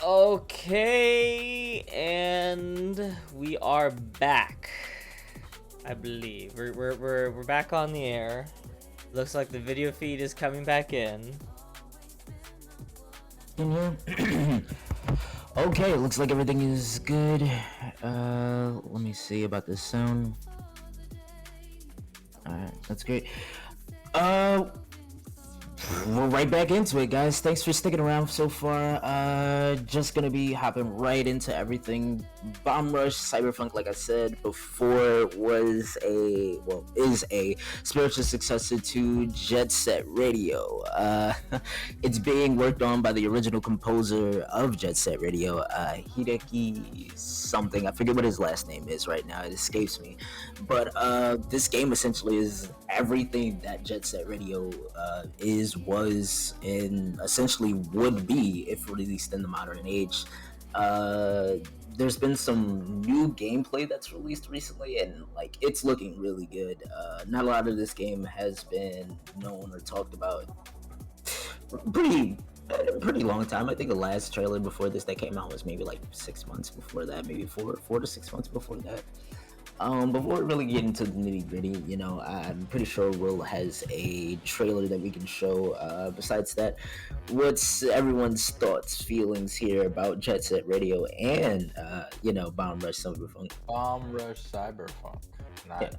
Okay, and we are back. I believe we're back on the air. Looks like the video feed is coming back in. In here. Okay, looks like everything is good. Let me see about this sound. Alright, that's great. We're right back into it, guys. Thanks for sticking around so far. Just gonna be hopping right into everything. Bomb Rush, Cyberpunk, like I said before, is a spiritual successor to Jet Set Radio. It's being worked on by the original composer of Jet Set Radio, Hideki something. I forget what his last name is right now. It escapes me. But this game essentially is everything that Jet Set Radio was, and essentially would be if released in the modern age. There's been some new gameplay that's released recently, and like it's looking really good. Not a lot of this game has been known or talked about pretty pretty long time. I think the last trailer before this that came out was maybe like 6 months before that, maybe four to 6 months before that. Before we really get into the nitty gritty, I'm pretty sure Will has a trailer that we can show. Besides that, what's everyone's thoughts, feelings here about Jet Set Radio and Bomb Rush Cyberpunk? Bomb Rush Cyberpunk. Yeah.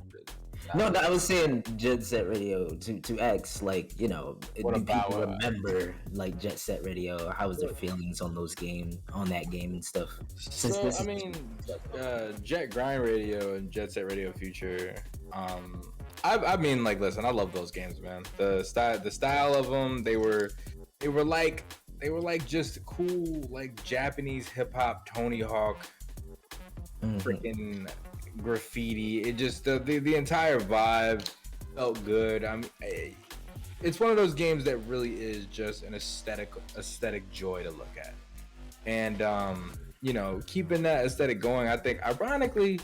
No, I was saying Jet Set Radio to X, like, do people remember like Jet Set Radio? How was their feelings on that game and stuff? So I mean, Jet Grind Radio and Jet Set Radio Future. I mean, like, listen, I love those games, man. The style of them, they were like just cool, like Japanese hip hop, Tony Hawk, freaking graffiti. It just the entire vibe felt good. It's one of those games that really is just an aesthetic joy to look at, and keeping that aesthetic going, I think ironically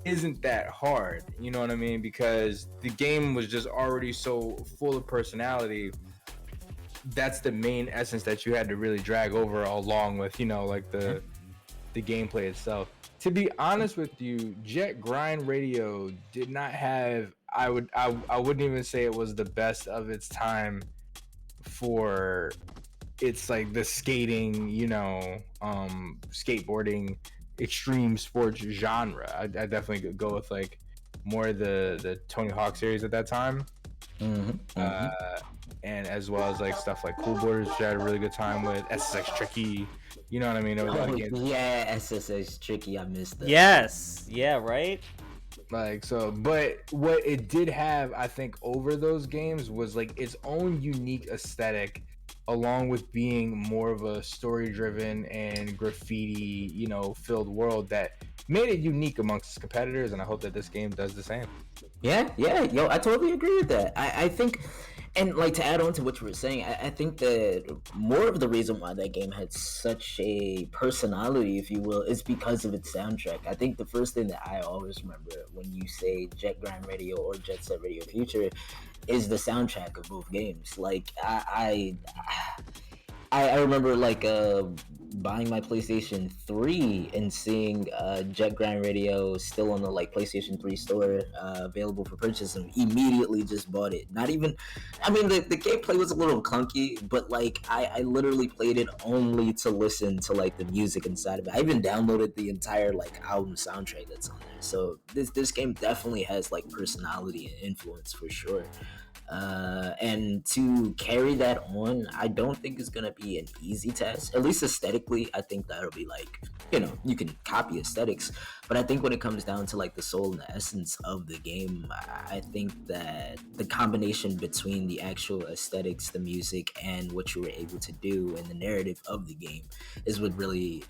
isn't that hard, you know what I mean, because the game was just already so full of personality. That's the main essence that you had to really drag over, along with like the gameplay itself. To be honest with you, Jet Grind Radio did not have. I wouldn't even say it was the best of its time for it's like the skating, skateboarding, extreme sports genre. I definitely could go with like more the Tony Hawk series at that time. And as well as like stuff like Cool Borders, which I had a really good time with. SSX Tricky, you know what I mean? Yeah, SSX Tricky, I missed that. Yes, yeah, right. Like, so, but what it did have, I think, over those games was like its own unique aesthetic, along with being more of a story-driven and graffiti, filled world that made it unique amongst its competitors. And I hope that this game does the same. Yeah, yo, I totally agree with that. I think, and like to add on to what you were saying, I think that more of the reason why that game had such a personality, if you will, is because of its soundtrack. I think the first thing that I always remember when you say Jet Grind Radio or Jet Set Radio Future is the soundtrack of both games. Like I remember like buying my PlayStation 3 and seeing Jet Grind Radio still on the like PlayStation 3 store, available for purchase, and immediately just bought it. Not even, I mean, the gameplay was a little clunky, but like I literally played it only to listen to like the music inside of it. I even downloaded the entire like album soundtrack that's on there. So this game definitely has like personality and influence for sure. And to carry that on, I don't think it's gonna be an easy task. At least aesthetically, I think that'll be like, you can copy aesthetics, but I think when it comes down to like the soul and the essence of the game, I think that the combination between the actual aesthetics, the music, and what you were able to do and the narrative of the game is what really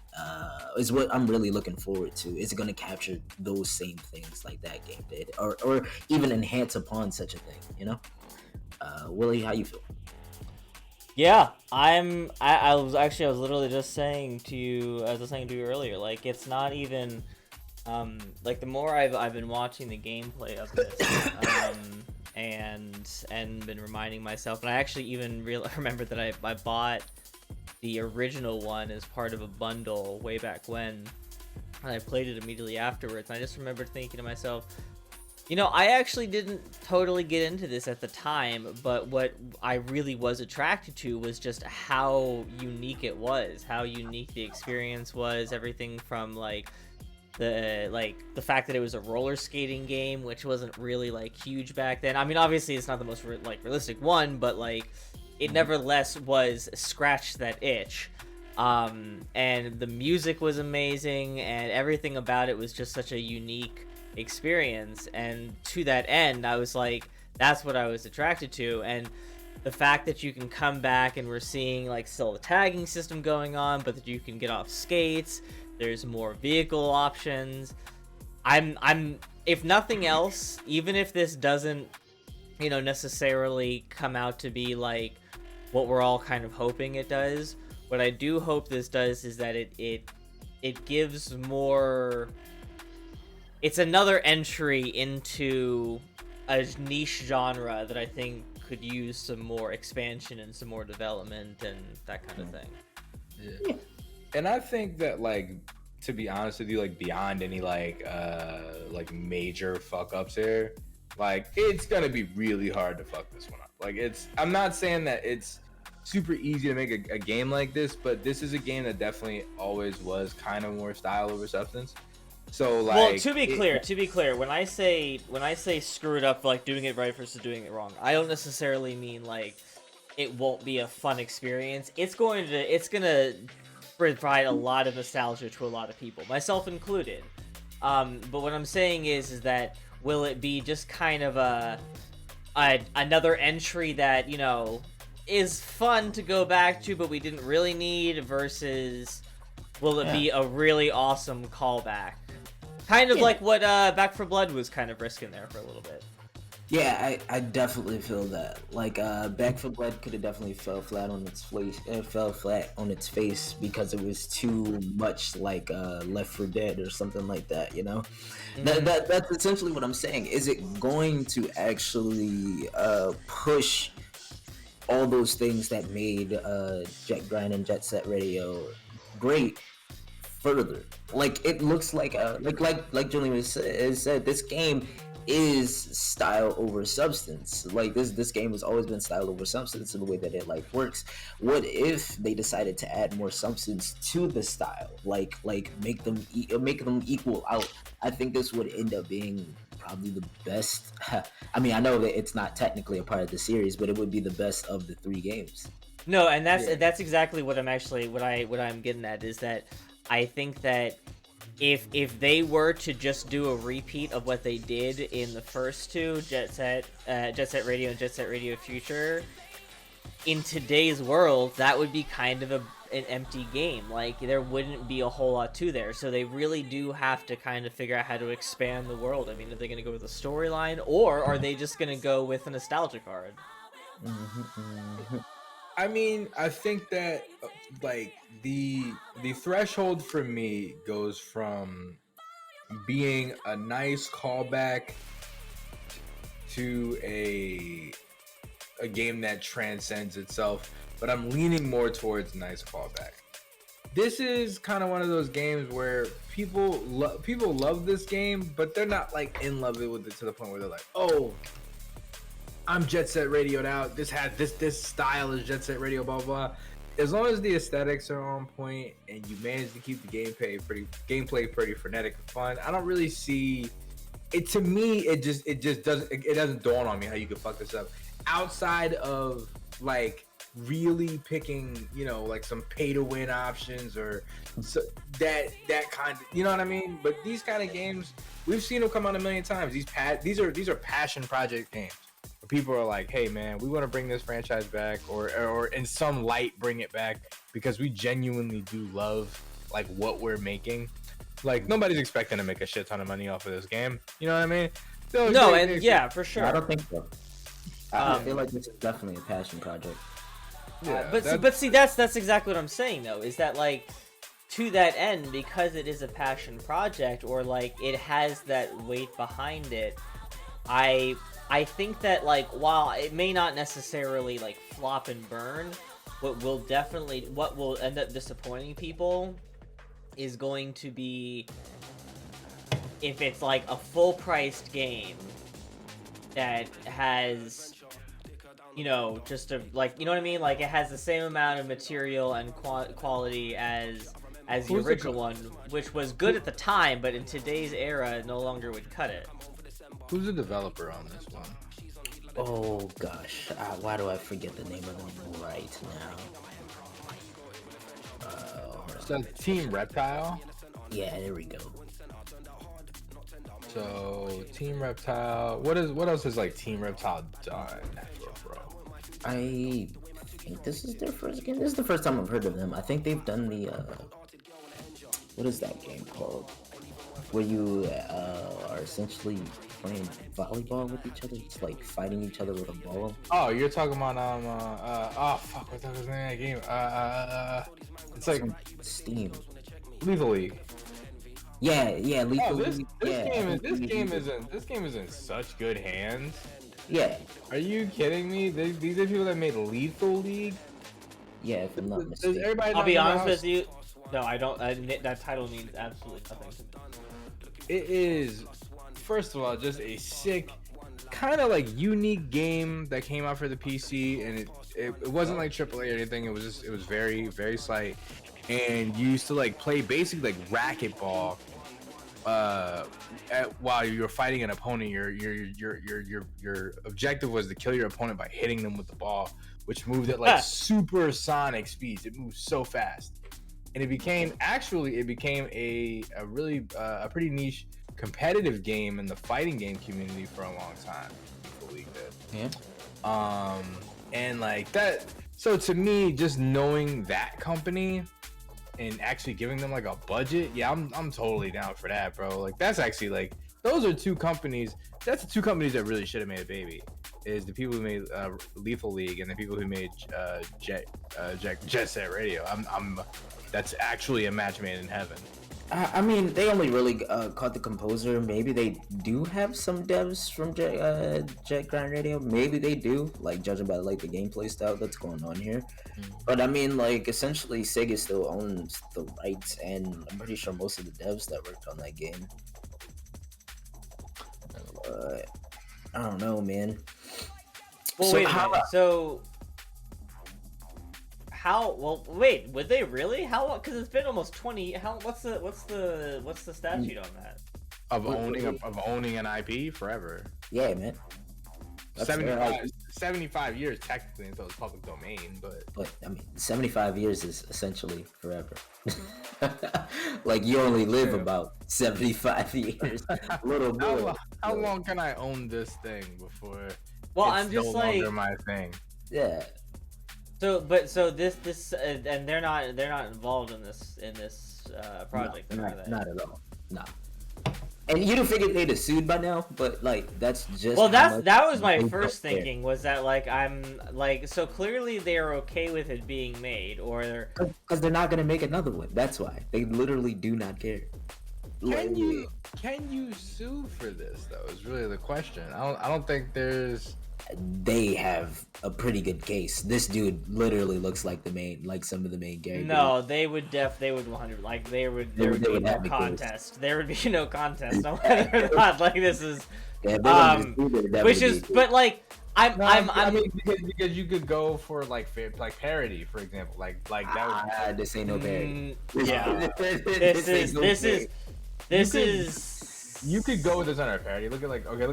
is what I'm really looking forward to. Is it going to capture those same things like that game did, or even enhance upon such a thing? Willie, how you feel? Yeah, I was literally just saying to you, as I was saying to you earlier, like it's not even like the more I've been watching the gameplay of this, and been reminding myself, and I actually even remembered that I bought the original one as part of a bundle way back when, and I played it immediately afterwards. And I just remember thinking to myself, you know, I actually didn't totally get into this at the time, but what I really was attracted to was just how unique it was, how unique the experience was, everything from like the fact that it was a roller skating game, which wasn't really like huge back then. I mean, obviously it's not the most realistic one, but like it nevertheless was scratch that itch. And the music was amazing, and everything about it was just such a unique experience. And to that end, I was like, that's what I was attracted to. And the fact that you can come back and we're seeing like still the tagging system going on, but that you can get off skates, there's more vehicle options. I'm if nothing else, even if this doesn't, you know, necessarily come out to be like what we're all kind of hoping it does, what I do hope this does is that it gives more. It's another entry into a niche genre that I think could use some more expansion and some more development and that kind of thing. Yeah. And I think that, like, to be honest with you, like beyond any like major fuck ups here, like it's gonna be really hard to fuck this one up. Like I'm not saying that it's super easy to make a game like this, but this is a game that definitely always was kind of more style over substance. So like, well, to be clear, when I say screw it up, like doing it right versus doing it wrong, I don't necessarily mean like it won't be a fun experience. It's gonna provide a lot of nostalgia to a lot of people, myself included. But what I'm saying is that will it be just kind of another entry that, you know, is fun to go back to, but we didn't really need, versus will it be a really awesome callback? Kind of like what Back 4 Blood was kind of risking there for a little bit. Yeah, I definitely feel that. Like, Back 4 Blood could have definitely fell flat on its face because it was too much like Left 4 Dead or something like that, you know? Mm-hmm. That's essentially what I'm saying. Is it going to actually push all those things that made Jet Grind and Jet Set Radio great further? Like, it looks like Julian said, this game is style over substance. Like this game has always been style over substance in the way that it like works. What if they decided to add more substance to the style, like make them equal out? I think this would end up being probably the best. I mean, I know that it's not technically a part of the series, but it would be the best of the 3 games. No, and that's exactly what I'm getting at, is that I think that if they were to just do a repeat of what they did in the first 2, Jet Set Radio and Jet Set Radio Future, in today's world, that would be kind of an empty game. Like, there wouldn't be a whole lot to there. So they really do have to kind of figure out how to expand the world. I mean, are they going to go with a storyline, or are they just going to go with a nostalgia card? I mean, I think that like the threshold for me goes from being a nice callback to a game that transcends itself, but I'm leaning more towards nice callback. This is kind of one of those games where people love this game, but they're not like in love with it to the point where they're like, oh, I'm Jet Set Radioed out. This style is Jet Set Radio, blah blah. As long as the aesthetics are on point and you manage to keep the gameplay pretty frenetic and fun, I don't really see it. To me, it doesn't dawn on me how you could fuck this up outside of like really picking, you know, like some pay to win options or so that kind of, you know what I mean. But these kind of games, we've seen them come out a million times. These are passion project games. People are like, hey man, we want to bring this franchise back, or in some light bring it back, because we genuinely do love like what we're making. Like, nobody's expecting to make a shit ton of money off of this game, you know what I mean? So no, and yeah, for sure. I don't think so. I feel like this is definitely a passion project. Yeah, but see, that's exactly what I'm saying though, is that like, to that end, because it is a passion project, or like it has that weight behind it, I think that, like, while it may not necessarily like flop and burn, what will end up disappointing people is going to be if it's like a full-priced game that has, you know, just a, like, you know what I mean? Like, it has the same amount of material and quality as the original one, which was good at the time, but in today's era, no longer would cut it. Who's the developer on this one? Oh gosh, why do I forget the name of them right now? Is that Team Reptile? Yeah, there we go. So Team Reptile. What else is like Team Reptile done, bro? I think this is their first game. This is the first time I've heard of them. I think they've done the what is that game called? Where you are essentially playing volleyball with each other. It's like fighting each other with a ball. Oh, you're talking about oh fuck, what the hell is the name of that game? It's like Steam. Lethal League. Yeah, Lethal This League. game is in such good hands. Yeah. Are you kidding me? These are people that made Lethal League. Yeah, if I'm not Does mistaken. everybody I'll be know honest how- with you. No, I don't. That title means absolutely nothing to me. It is, first of all, just a sick, kind of like unique game that came out for the PC, and it wasn't like AAA or anything. It was very, very slight, and you used to like play basically like racquetball. While you were fighting an opponent, your objective was to kill your opponent by hitting them with the ball, which moved at like supersonic speeds. It moved so fast. And it became a really a pretty niche competitive game in the fighting game community for a long time. Yeah. And like that. So to me, just knowing that company and actually giving them like a budget, yeah, I'm totally down for that, bro. Like that's actually like those are two companies. That's the two companies that really should have made a baby. Is the people who made Lethal League and the people who made Jet Set Radio. That's actually a match made in heaven. I mean, they only really caught the composer. Maybe they do have some devs from Jet Grind Radio. Maybe they do, like judging by like the gameplay style that's going on here. But I mean, like essentially, Sega still owns the rights, and I'm pretty sure most of the devs that worked on that game. I don't know, man. Well, So wait a how- minute. So, how? Well, wait. Would they really? How? Because it's been almost 20. How? What's the statute on that? Of owning an IP forever. Yeah, man. That's 75 years technically until it's public domain, But I mean, 75 years is essentially forever. Like you only live about 75 years. Little boy. How long can I own this thing before? Well, it's I'm just no like, longer my thing. Yeah. so this and they're not involved in this project. No, are they? not at all. No. And you'd have figured they'd have sued by now, but like that's just. Well, how much that was my they first don't care. thinking, was that like I'm like, so clearly they are okay with it being made, or they're Because they're not gonna make another one. That's why they literally do not care. Can you sue for this though? Is really the question. I don't think there's. They have a pretty good case. This dude literally looks like some of the main characters. no, they would 100, like there would be would no have the case. contest. There would be no contest on whether or not like this is Yeah, they wouldn't just do that, which would is, be- but like I I'm mean, because you could go for like parody, for example, like that would. This ain't no parody. yeah. This is You could go with this on a parody. Look at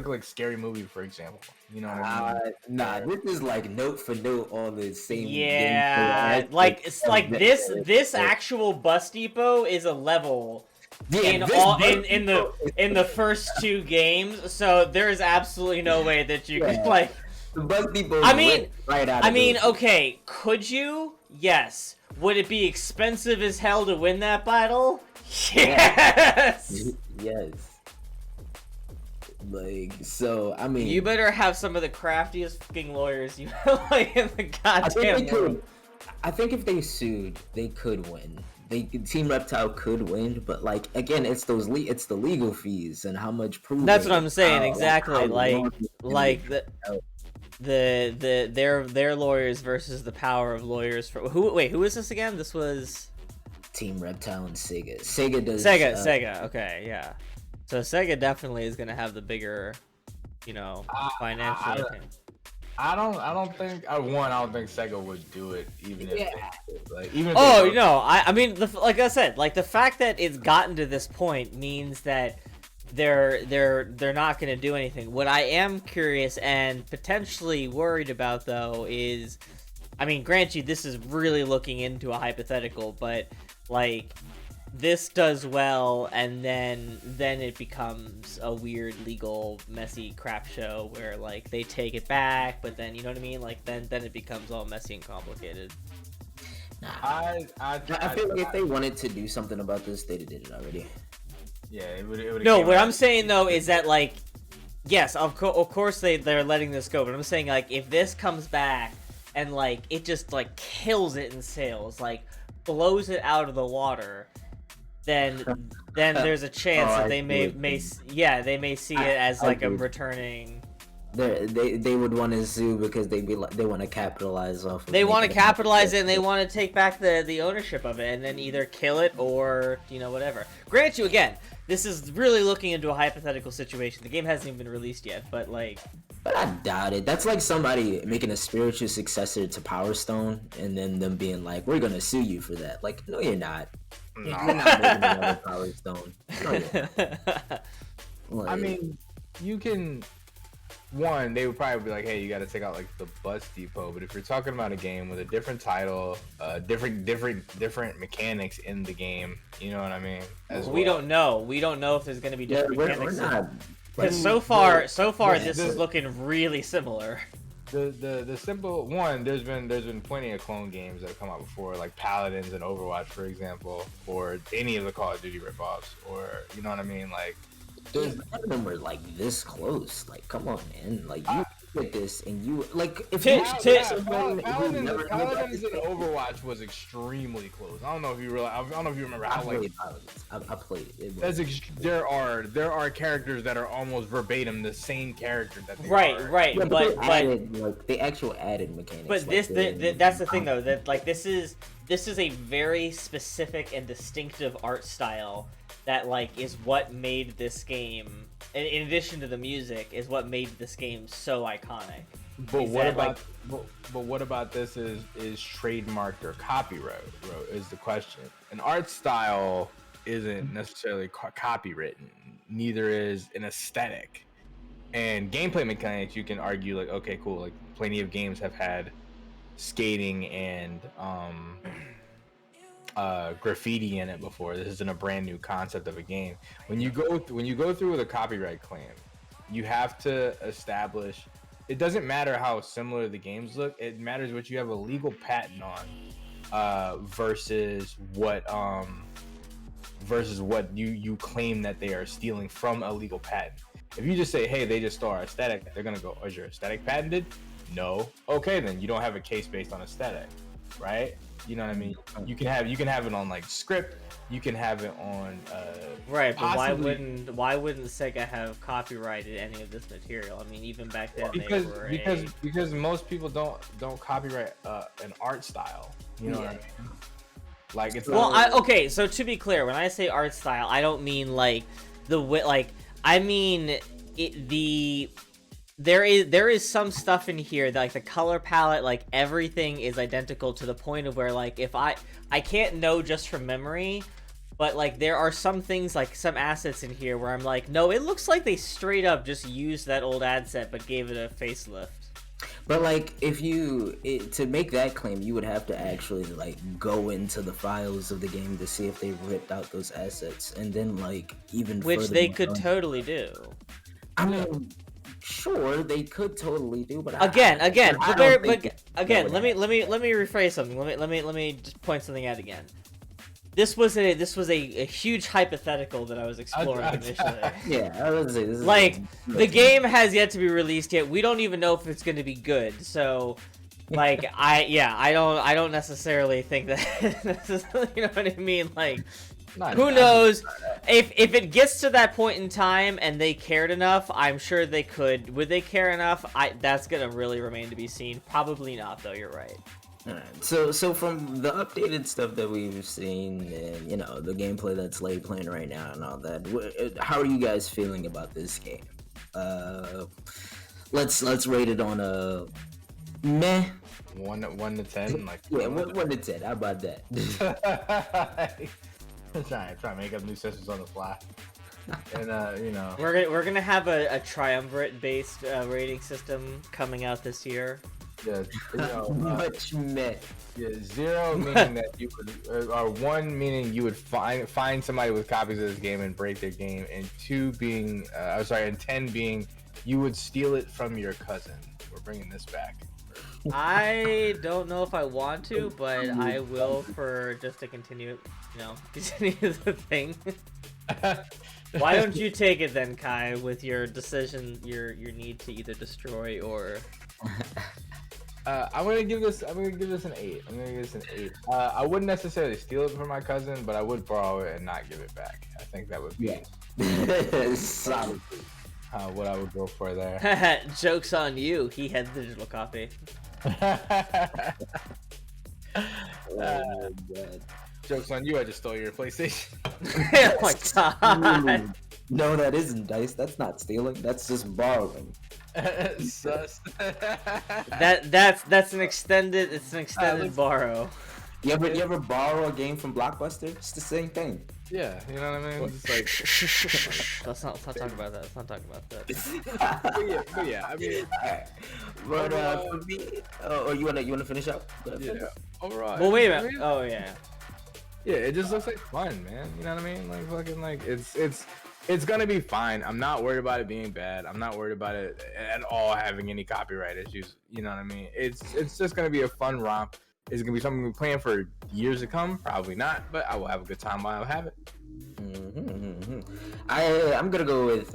like Scary Movie, for example. You know what I mean? Nah, this is like note for note on the same. yeah, gameplay like aspect it's like of this it. actual Bus Depot is a level Yeah, in this all Bus in the first two games, so there is absolutely no way that you could Yeah. like. The Bus Depot I mean- went right out I of mean, it. okay, could you? Yes. Would it be expensive as hell to win that battle? Yes. Yes. Like, so I mean, You better have some of the craftiest fucking lawyers you like in the I think goddamn they could. world. I think if they sued, they could win. Team Reptile could win, but like again, it's the legal fees and how much proof. That's what I'm saying, exactly, how like- long it's gonna like be the- out. their lawyers versus the power of lawyers for who is this again? This was Team Reptile and Sega. Sega does Sega. Okay, yeah. So Sega definitely is gonna have the bigger, financial. I don't think Sega would do it even if I mean, like I said, like the fact that it's gotten to this point means that they're not going to do anything. What I am curious and potentially worried about, though, is, I mean, grant you, this is really looking into a hypothetical, but like this does well, and then it becomes a weird legal messy crap show where like they take it back, but then, you know what I mean, like then it becomes all messy and complicated. I feel like if they wanted to do something about this, they'd have did it already. Yeah, it would. No, what I'm saying though is that, like, yes, of course they're letting this go, but I'm saying, like, if this comes back and like it just like kills it in sales, like blows it out of the water, then there's a chance that they may see it as like a returning. They would want to sue because they want to capitalize off. They want to capitalize it, and they want to take back the ownership of it, and then either kill it or whatever. Grant you, again, this is really looking into a hypothetical situation. The game hasn't even been released yet, but like. But I doubt it. That's like somebody making a spiritual successor to Power Stone, and then them being like, "We're gonna sue you for that." Like, no, you're not. No. You're not making another Power Stone. No, you're not. Like, I mean, you can. One, they would probably be like, "Hey, you got to take out like the bus depot." But if you're talking about a game with a different title, different mechanics in the game, you know what I mean? We don't know. We don't know if there's going to be different mechanics. We're not. Because so far, this is looking really similar. The simple one, there's been plenty of clone games that have come out before, like Paladins and Overwatch, for example, or any of the Call of Duty ripoffs, or you know what I mean, like. None of them were like this close. Like, come on, man. Like, you look at this and you like if Paladins and Overwatch was extremely close. I don't know if you realize. I don't know if you remember how like I played it. There are characters that are almost verbatim the same character that they are. Right. Yeah, but they actually added mechanics. But like that's the thing though, that like this is a very specific and distinctive art style that like is what made this game, in addition to the music, is what made this game so iconic. But what about this is trademarked or copyright is the question. An art style isn't necessarily copywritten, neither is an aesthetic. And gameplay mechanics, you can argue like, okay, cool, like plenty of games have had skating and graffiti in it before. This isn't a brand new concept of a game. When you go through with a copyright claim, you have to establish. It doesn't matter how similar the games look. It matters what you have a legal patent on, versus what you claim that they are stealing from a legal patent. If you just say, hey, they just stole our aesthetic, they're gonna go, is your aesthetic patented? No. Okay, then you don't have a case based on aesthetic, right? You know what I mean? You can have it on like script. You can have it on right, but why wouldn't Sega have copyrighted any of this material? I mean, even back then because most people don't copyright an art style. You know what I mean? Like it's okay. So to be clear, when I say art style, I don't mean like the way. Like I mean there is some stuff in here that, like, the color palette, like everything is identical to the point of where, like, if I can't know just from memory, but like there are some things, like some assets in here where I'm like, no, it looks like they straight up just used that old ad set but gave it a facelift. But like, if to make that claim, you would have to actually like go into the files of the game to see if they ripped out those assets, and then like even which they could totally do. I mean, sure, they could totally do, but again, let me rephrase something. Let me just point something out again. This was a huge hypothetical that I was exploring initially. Yeah, I was say this is like the game has yet to be released yet. We don't even know if it's going to be good. So, like, I don't necessarily think that. You know what I mean? Like, Who knows? If it gets to that point in time and they cared enough, I'm sure they could. Would they care enough? That's gonna really remain to be seen. Probably not, though. You're right. Alright, so from the updated stuff that we've seen, and you know the gameplay that's playing right now and all that, how are you guys feeling about this game? Let's rate it on a meh. 1 to 10, like Yeah, 1 to 10. How about that? trying to make up new systems on the fly, and you know, We're gonna have a triumvirate based rating system coming out this year. yeah, you know, Much meh. yeah, 0 meaning that you would, or 1 meaning you would find somebody with copies of this game and break their game, and 2 being, and 10 being you would steal it from your cousin. We're bringing this back. I don't know if I want to, but I will for just to continue, continue the thing. Why don't you take it then, Kai, with your decision, your need to either destroy or. I'm gonna give this an 8. I wouldn't necessarily steal it from my cousin, but I would borrow it and not give it back. I think that would be Solid. what I would go for there. Joke's on you. He had the digital copy. Joke's on you. I just stole your PlayStation. Oh my god. No, that isn't Dice. That's not stealing. That's just borrowing. Sus. That's an extended. It's an extended borrow. You ever borrow a game from Blockbuster? It's the same thing. Yeah, you know what I mean. It's like, Let's not talk about that. Let's not talk about that. but yeah, I mean, But for me, you wanna finish up? yeah. Overall, Well, wait a minute. Oh yeah. Yeah, it just looks like fun, man. You know what I mean? Like fucking, like it's gonna be fine. I'm not worried about it being bad. I'm not worried about it at all having any copyright issues. You know what I mean? It's just gonna be a fun romp. Is it gonna be something we're playing for years to come? Probably not, but I will have a good time while I have it. I'm gonna go with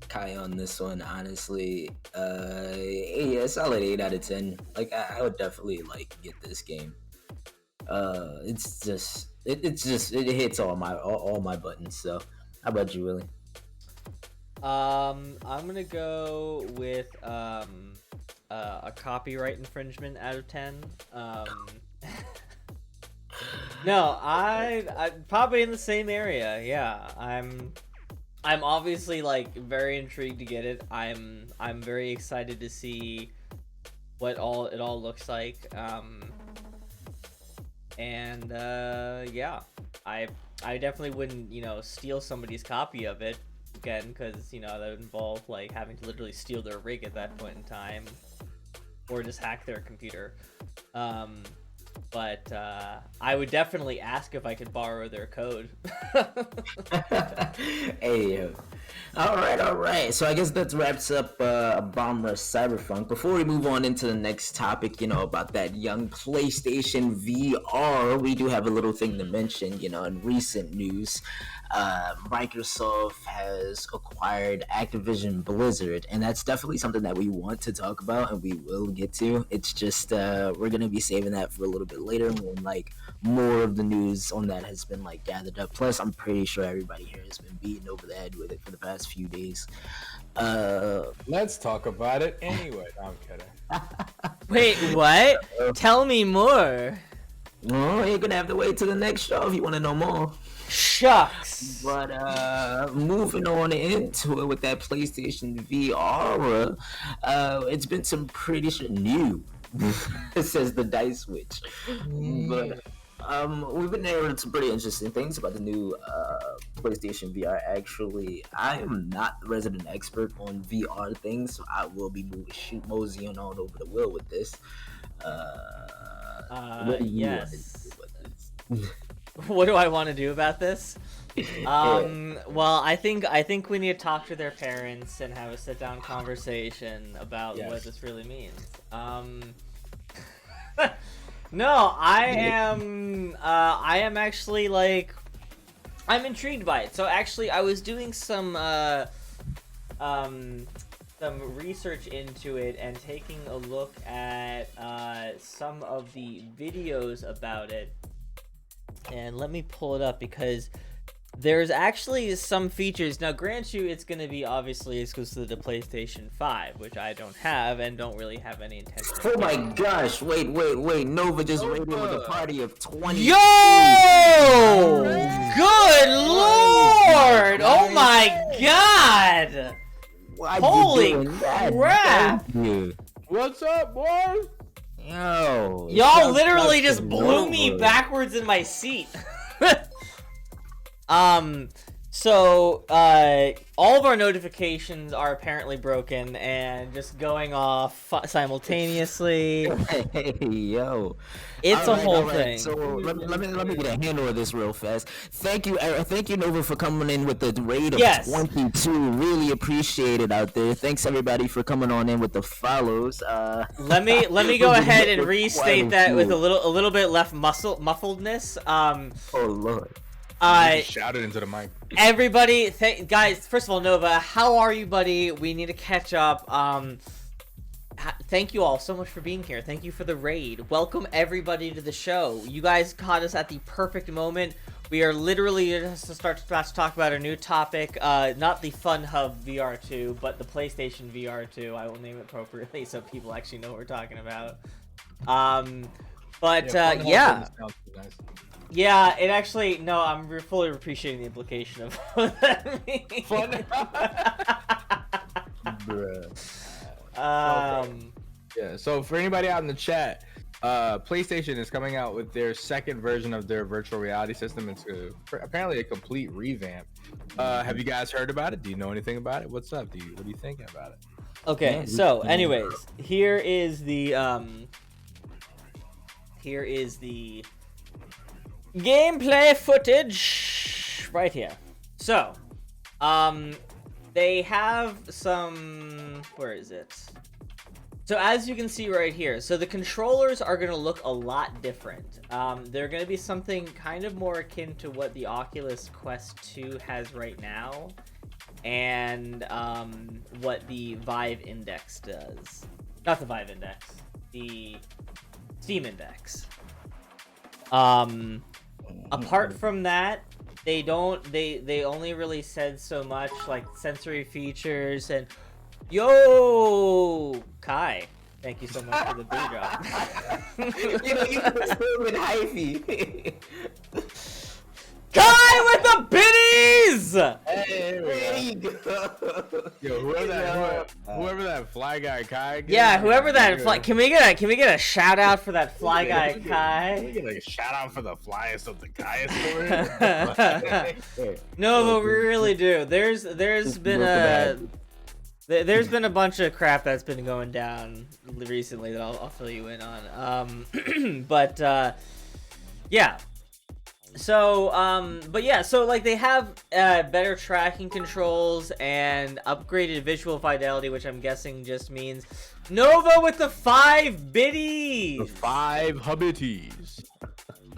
Kai on this one. Honestly, yeah, solid 8 out of 10. Like I would definitely get this game. It hits all my buttons. So, how about you, Willie? I'm gonna go with a copyright infringement out of 10. No, I probably in the same area. Yeah, I'm obviously very intrigued to get it. I'm very excited to see what it all looks like. And yeah, I definitely wouldn't steal somebody's copy of it again, because that would involve having to literally steal their rig at that point in time, or just hack their computer. But I would definitely ask if I could borrow their code. Hey, all right. So I guess that wraps up Bomb Rush Cyberpunk. Before we move on into the next topic, about that young PlayStation VR, we do have a little thing to mention. In recent news, Microsoft has acquired Activision Blizzard, and that's definitely something that we want to talk about and we will get to. It's just we're gonna be saving that for a little bit later when more of the news on that has been gathered up. Plus, I'm pretty sure everybody here has been beaten over the head with it for the past few days. Let's talk about it anyway. No, I'm kidding. Wait, what? Tell me more. Oh, you're gonna have to wait till the next show if you want to know more. Shucks. But moving on into it with that PlayStation VR, it's been some pretty new. It says the Dice Switch, but we've been hearing some pretty interesting things about the new PlayStation VR. Actually, I am not the resident expert on VR things, so I will be moseying on over the wheel with this. Yes. What do I want to do about this? Well, I think we need to talk to their parents and have a sit-down conversation about what this really means. No, I am actually I'm intrigued by it. So actually, I was doing some research into it and taking a look at some of the videos about it. and let me pull it up because there's actually some features. Now, grant you, it's going to be obviously exclusive to the PlayStation 5, which I don't have and don't really have any intention of Oh my getting. gosh! Wait! Nova just raided with a party of 20. Yo! Good lord! Oh my god! Why'd Holy you doing that? crap! Thank you. What's up, boys? Yo, Y'all shout literally out just to blew me Nova. backwards in my seat. So, all of our notifications are apparently broken and just going off simultaneously. Hey, yo. It's All a right, whole all right. thing. So let me get a handle of this real fast. Thank you, Nova, for coming in with the raid of Yes. 22. Really appreciate it out there. Thanks everybody for coming on in with the follows. Let me go ahead and Quite a restate that with few. a little bit less muffledness. Oh lord. Shout it into the mic. Everybody, guys, first of all, Nova, how are you, buddy? We need to catch up. Thank you all so much for being here. Thank you for the raid. Welcome everybody to the show. You guys caught us at the perfect moment. We are literally just about to talk about our new topic, not the Fun Hub VR2, but the PlayStation VR2. I will name it appropriately so people actually know what we're talking about. Yeah. Yeah, it actually, no, I'm fully appreciating the implication of what that means. Yeah, so for anybody out in the chat, PlayStation is coming out with their second version of their virtual reality system. It's apparently a complete revamp. Have you guys heard about it? Do you know anything about it? What's up? What are you thinking about it? Okay, so anyways, here is the gameplay footage right here. So, they have some, where is it? So as you can see right here, so the controllers are going to look a lot different. They're going to be something kind of more akin to what the Oculus Quest 2 has right now, and what the Vive Index does. Not the Vive Index, the Steam Index. Apart from that, they only really said so much, like sensory features and yo Kai, thank you so much for the booty drop. you with hyphy. Kai with the biddies! Hey, There you go. Yo, whoever that fly guy Kai. Yeah, whoever that fly, can we get a shout out for that fly guy Can we Kai? get a shout out for the flyest of the Kaiest story? No, but we really do. There's been a bunch of crap that's been going down recently that I'll fill you in on. Yeah. So, so like they have better tracking controls and upgraded visual fidelity, which I'm guessing just means Nova with the 5 biddies. The 5 Hubbities.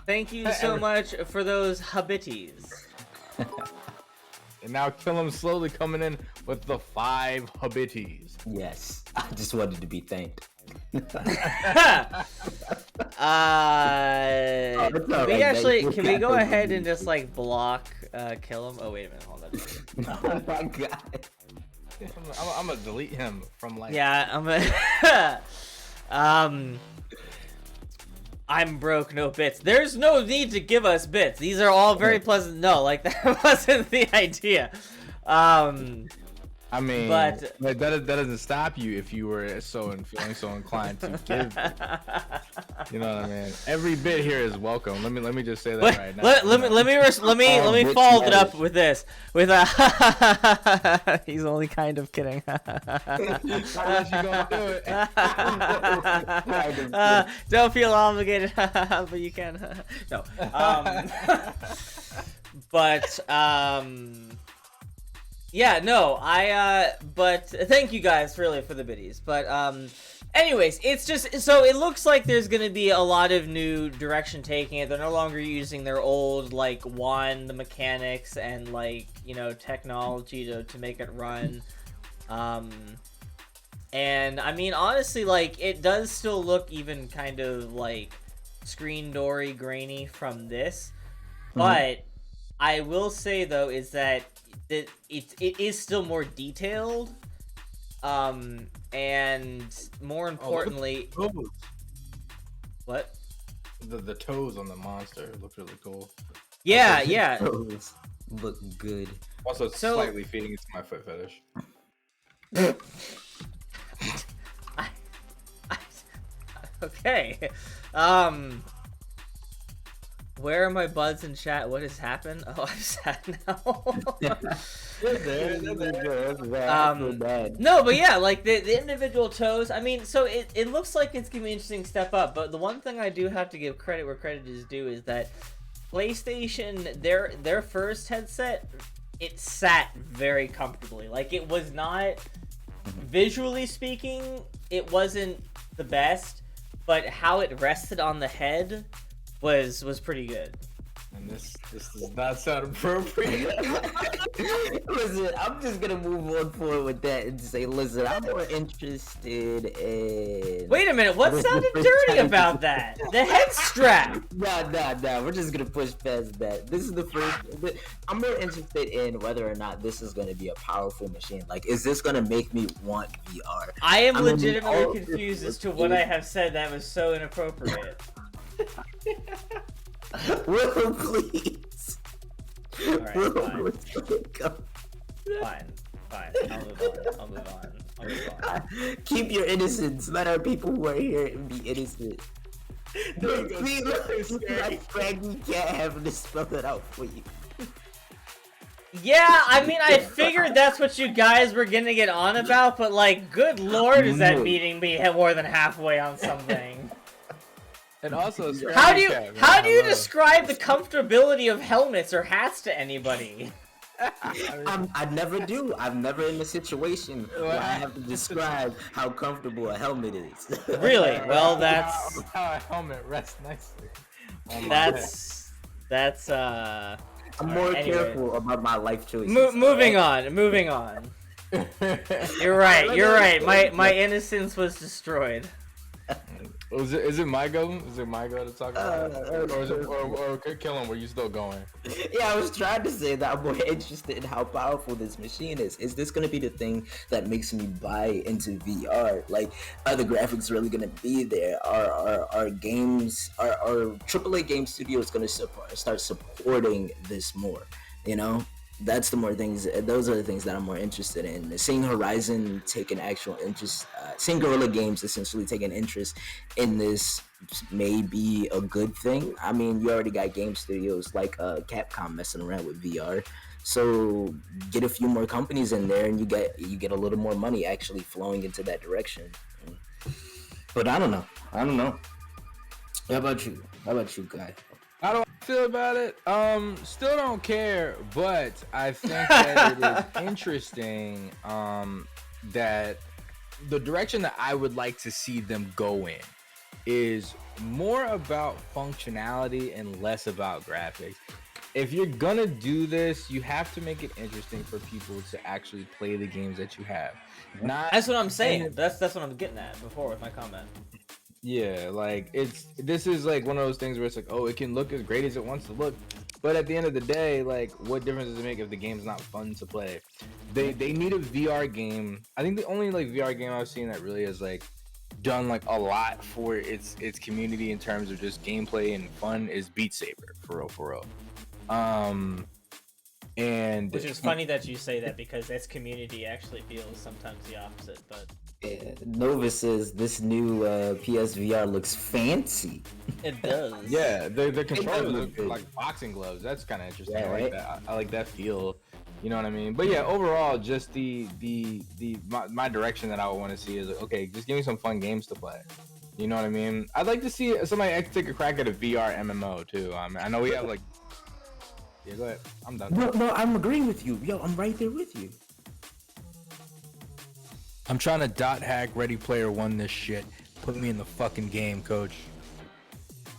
Thank you so much for those Hubbities. And now Kill 'em slowly coming in with the 5 Hubbities. Yes, I just wanted to be thanked. Can we go ahead and just like block Kill 'em? Oh wait a minute, hold on. Oh my god. I'm gonna delete him from life. Yeah, I'm broke, no bits. There's no need to give us bits. These are all very pleasant. No, like that wasn't the idea. I mean, but that doesn't stop you if you were feeling so inclined to give. You know what I mean? Every bit here is welcome. Let me just say that right now. Let me follow it up with this. With he's only kind of kidding. Don't feel obligated, but you can. No. Yeah, no, but thank you guys really for the biddies. But, anyways, it's just, so it looks like there's gonna be a lot of new direction taking it. They're no longer using their old, like, wand mechanics and, like, you know, technology to make it run. And, I mean, honestly, like, it does still look even kind of, like, screen doory grainy from this. But I will say though is that it is still more detailed, and more importantly, what? The toes on the monster look really cool. Yeah, yeah. Those look good. Also, it's So- slightly feeding into my foot fetish. Okay. Where are my buds in chat? What has happened? Oh, I'm sad now. No, but yeah, like the individual toes. I mean, so it looks like it's gonna be an interesting step up. But the one thing I do have to give credit where credit is due is that PlayStation, their first headset, it sat very comfortably. Like it was not, visually speaking, it wasn't the best, but how it rested on the head was pretty good. And this does not sound appropriate. Listen, I'm just gonna move on forward with that and say, listen, I'm more interested in. Wait a minute, what sounded dirty about that? The head strap. Nah. We're just gonna push past that. This is the first. I'm more interested in whether or not this is gonna be a powerful machine. Like, is this gonna make me want VR? I am I mean, all legitimately of confused this as to what I have said that was so inappropriate. Will, please. Alright, Will, fine. let's go. Fine. I'll move on. Keep your innocence. Let our people who are here be innocent. Please, like Frankie can't have to spell it out for you. Yeah, I mean, I figured that's what you guys were gonna get on about, but like, good lord, is that meeting me more than halfway on something? And also, How do you describe the comfortability of helmets or hats to anybody? I never do. I'm never in a situation where I have to describe how comfortable a helmet is. Really? Well, that's how a helmet rests nicely. that's I'm more anyway. careful about my life choices. Moving on. You're right. My innocence was destroyed. Is it my go? Is it my go to talk about it? Or is it or kill him? Were you still going? Yeah, I was trying to say that I'm more interested in how powerful this machine is. Is this going to be the thing that makes me buy into VR? Like, are the graphics really going to be there? Are games, are AAA game studios going to start supporting this more? You know? That's the more things. Those are the things that I'm more interested in. Seeing Horizon take an actual interest, seeing Guerrilla Games essentially take an interest in this may be a good thing. I mean, you already got game studios like Capcom messing around with VR, so get a few more companies in there, and you get a little more money actually flowing into that direction. But I don't know. How about you? Guy? How do I feel about it? Still don't care, but I think that it is interesting that the direction that I would like to see them go in is more about functionality and less about graphics. If you're gonna do this, you have to make it interesting for people to actually play the games that you have. That's what I'm saying. That's what I'm getting at before with my comment. Yeah, like this is like one of those things where it's like, oh, it can look as great as it wants to look, but at the end of the day, like, what difference does it make if the game's not fun to play? They need a VR game. I think the only like VR game I've seen that really has like done like a lot for its community in terms of just gameplay and fun is Beat Saber, for real. And which is funny that you say that because its community actually feels sometimes the opposite, but yeah, Nova says this new PSVR looks fancy. It does. Yeah, the controllers look like boxing gloves. That's kind of interesting. Yeah, I like that. I like that feel. You know what I mean? But yeah, overall, just my direction that I would want to see is like, okay, just give me some fun games to play. You know what I mean? I'd like to see somebody take a crack at a VR MMO too. I know we have like. Yeah, go ahead. I'm done. No, I'm agreeing with you. Yo, I'm right there with you. I'm trying to dot hack Ready Player One this shit. Put me in the fucking game, coach.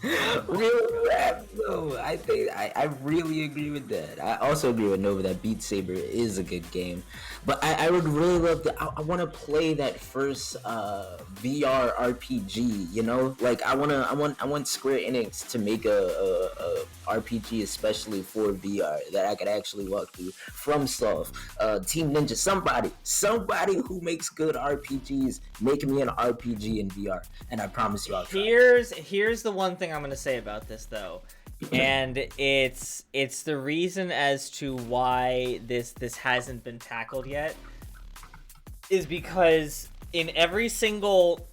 Real rap, though. I think I really agree with that. I also agree with Nova that Beat Saber is a good game, but I would really love to. I want to play that first VR RPG. You know, like I want Square Enix to make a RPG especially for VR that I could actually walk through. FromSoft, Team Ninja, somebody who makes good RPGs, make me an RPG in VR, and I promise you I'll try. Here's the one thing I'm gonna say about this though, and it's the reason as to why this hasn't been tackled yet, is because in every single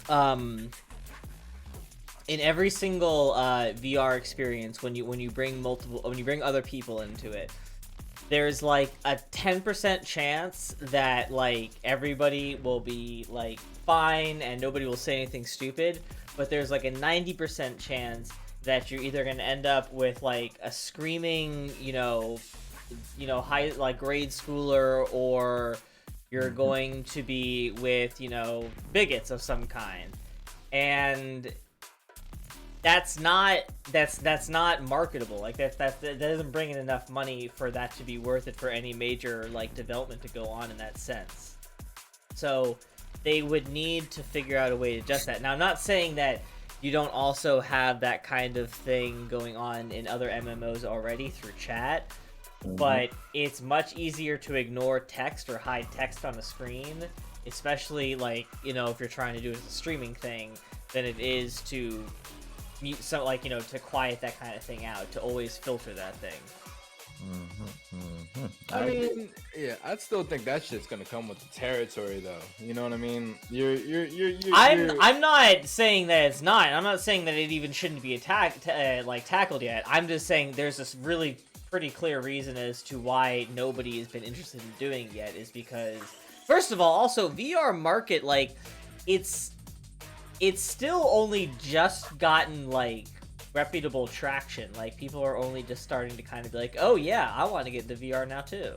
VR experience, when you bring other people into it, there's like a 10% chance that like everybody will be like fine and nobody will say anything stupid, but there's like a 90% chance that you're either going to end up with like a screaming, high like grade schooler, or you're going to be with, bigots of some kind. And that's not marketable. Like that doesn't bring in enough money for that to be worth it for any major like development to go on in that sense. So they would need to figure out a way to adjust that. Now, I'm not saying that you don't also have that kind of thing going on in other MMOs already through chat, but it's much easier to ignore text or hide text on the screen, especially like, if you're trying to do it as a streaming thing, than it is to mute, so like, to quiet that kind of thing out, to always filter that thing. I mean, yeah, I still think that shit's gonna come with the territory, though. You know what I mean? I'm not saying that it's not. I'm not saying that it even shouldn't be tackled yet. I'm just saying there's this really pretty clear reason as to why nobody has been interested in doing it yet, is because, first of all, also VR market, like, it's still only just gotten like reputable traction. Like, people are only just starting to kind of be like, oh yeah, I want to get into VR now too.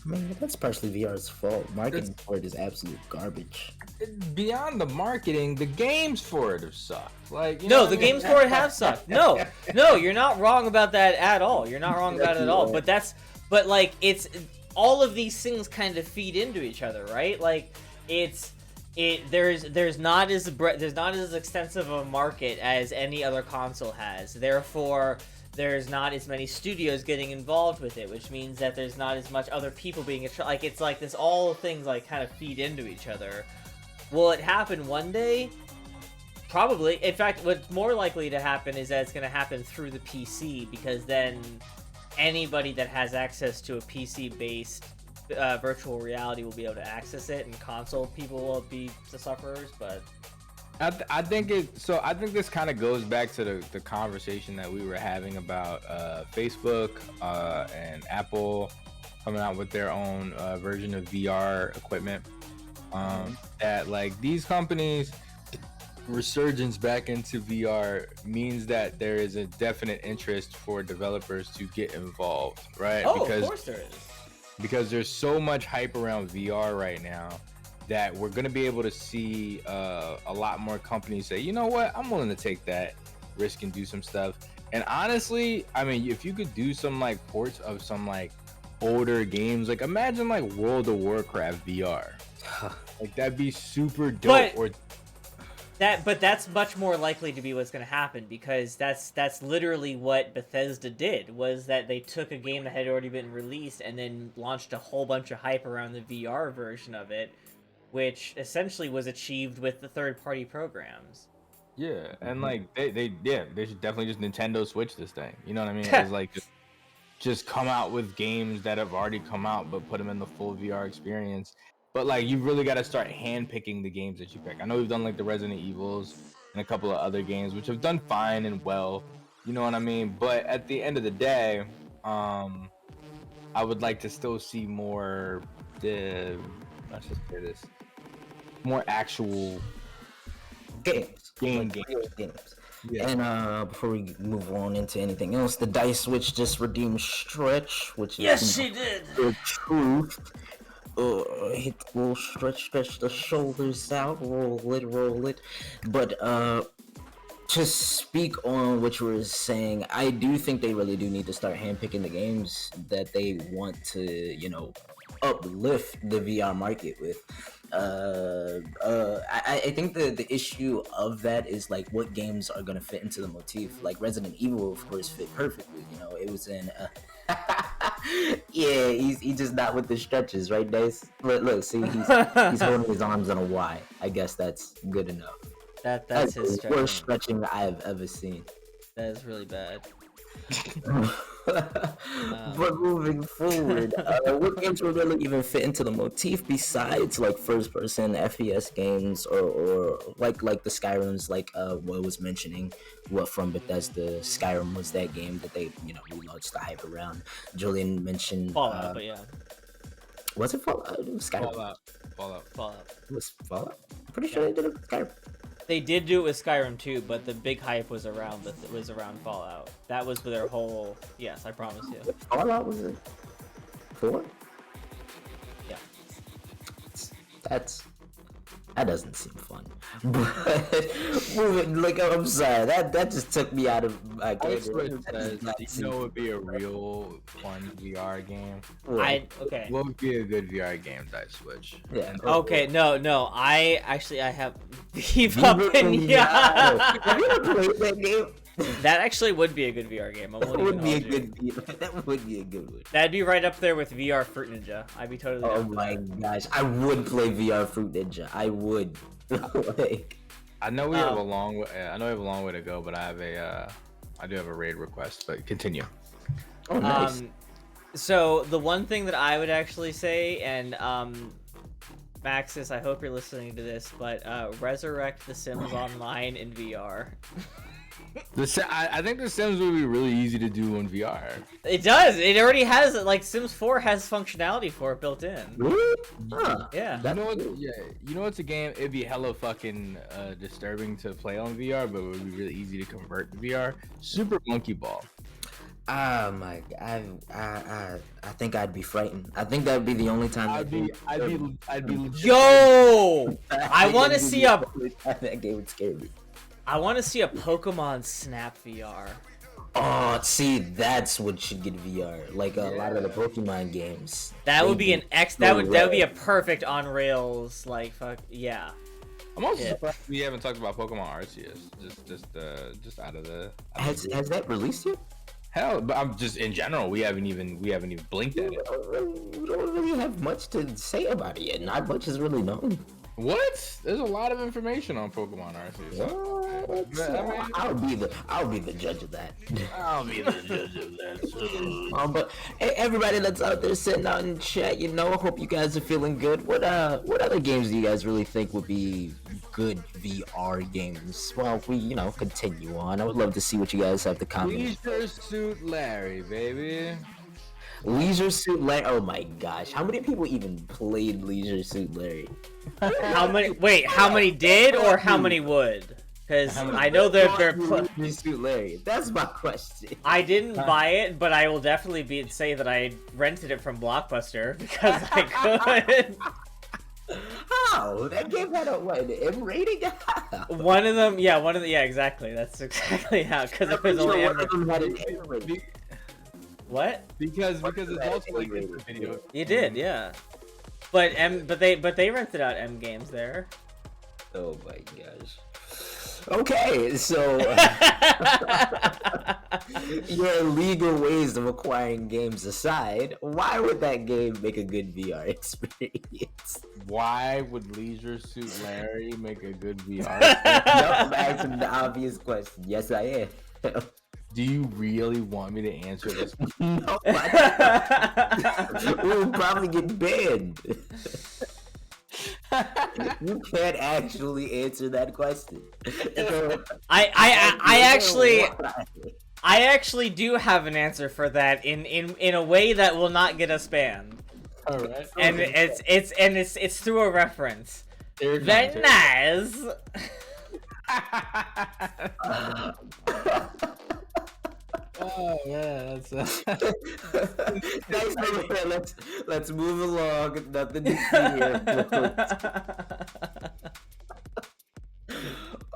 I mean, that's partially VR's fault. Marketing for it is absolute garbage. Beyond the marketing, the games for it have sucked. Like, no, the games for it have sucked. No, you're not wrong about that at all. You're not wrong about it at all. But like, it's all of these things kind of feed into each other, right? Like, there's not as extensive a market as any other console has. Therefore, there's not as many studios getting involved with it, which means that there's not as much other people being like, it's like this, all things like kind of feed into each other. Will it happen one day? Probably. In fact, what's more likely to happen is that it's going to happen through the PC, because then anybody that has access to a PC-based virtual reality will be able to access it, and console people will be the sufferers. But I think this kind of goes back to the conversation that we were having about Facebook and Apple coming out with their own version of VR equipment. That like these companies resurgence back into VR means that there is a definite interest for developers to get involved, right? Oh, of course there is. Because there's so much hype around VR right now that we're going to be able to see a lot more companies say, you know what, I'm willing to take that risk and do some stuff. And honestly, I mean, if you could do some like ports of some like older games, like imagine like World of Warcraft VR. Like that'd be super dope. But that's much more likely to be what's going to happen, because that's literally what Bethesda did, was that they took a game that had already been released and then launched a whole bunch of hype around the VR version of it, which essentially was achieved with the third-party programs. Yeah, and like they should definitely just Nintendo Switch this thing. You know what I mean? It's like just come out with games that have already come out, but put them in the full VR experience. But like, you really got to start handpicking the games that you pick. I know we've done like the Resident Evils and a couple of other games, which have done fine and well. You know what I mean? But at the end of the day, I would like to still see more. Let's just say this: more actual games. Games. Yeah. And before we move on into anything else, the Dice Switch just redeemed Stretch, which yes, she did. The truth. Hit the roll, stretch the shoulders out, roll it. But to speak on what you were saying, I do think they really do need to start handpicking the games that they want to, uplift the VR market with. I think the issue of that is like what games are gonna fit into the motif. Like Resident Evil, of course, fit perfectly. It was in. Yeah, he's just not with the stretches, right, Dice? Look, see, he's holding his arms on a Y. I guess that's good enough. That's his the worst stretching I have ever seen. That is really bad. But moving forward, what games will really even fit into the motif besides like first-person FPS games or like the Skyrims, like what was mentioning, what from Bethesda. Skyrim was that game that they relaunched the hype around. Julian mentioned Fallout, but yeah. Was it Fallout? It was Skyrim. Fallout. It was Fallout. I'm pretty sure they did it with Skyrim. They did do it with Skyrim too, but the big hype was around Fallout. That was their whole. Yes, I promise you. Fallout was it 4? Yeah. That doesn't seem fun. But moving, I'm sorry, that just took me out of my game. It would be a real fun VR game. Okay. What would be a good VR game? Dice Switch. Yeah. Okay. No. I have Viva Pinata. Have you ever played that game? That actually would be a good VR game. That would be a good one. That'd be right up there with VR Fruit Ninja. I'd be totally. Oh my gosh, I would play VR Fruit Ninja. I would. I know we have a long way. I know we have a long way to go, but I do have a raid request. But continue. Oh, nice. So the one thing that I would actually say, and Maxis, I hope you're listening to this, but resurrect The Sims Online in VR. I think The Sims would be really easy to do in VR. It does. It already has it. Like Sims 4 has functionality for it built in. Really? Huh. Yeah. You know what's a game? It'd be hella fucking disturbing to play on VR, but it would be really easy to convert to VR. Super Monkey Ball. Oh my! I think I'd be frightened. I think that would be the only time. I'd be. Yo! I want to see a. That game would scare me. I want to see a Pokemon Snap VR. Oh, see, that's what should get VR. Like a lot of the Pokemon games. That would be an that would be a perfect on rails fuck yeah. I'm also surprised we haven't talked about Pokemon Arceus. Just out of the. Has that released yet? Hell, but I'm just in general. We haven't even blinked at it. We don't really have much to say about it yet. Not much is really known. What? There's a lot of information on Pokemon Arceus. I'll be the judge of that. I'll be the judge of that. But hey, everybody that's out there sitting out in chat, I hope you guys are feeling good. What other games do you guys really think would be good VR games? Well, we continue on. I would love to see what you guys have to comment. Leisure Suit Larry, baby. Leisure Suit Larry. Oh my gosh, how many people even played Leisure Suit Larry? How many? Wait, how many did or how many would? Because I know they're Leisure Suit Larry. That's my question. I didn't buy it, but I will definitely say that I rented it from Blockbuster because I could. How? That game had an M rating? One of them, yeah, exactly. That's exactly how. Because it was only one of them had an M rating. What? Because it's also like a video. You did, yeah. But they rented out M games there. Oh my gosh. Okay, so your illegal ways of acquiring games aside, why would that game make a good VR experience? Why would Leisure Suit Larry make a good VR? No, I'm asking the obvious question. Yes, I am. Do you really want me to answer this? No, we would probably get banned. You can't actually answer that question. I actually do have an answer for that in a way that will not get us banned. All right. And it's through a reference. Very nice. Oh yeah, that's let's move along. Nothing to see here.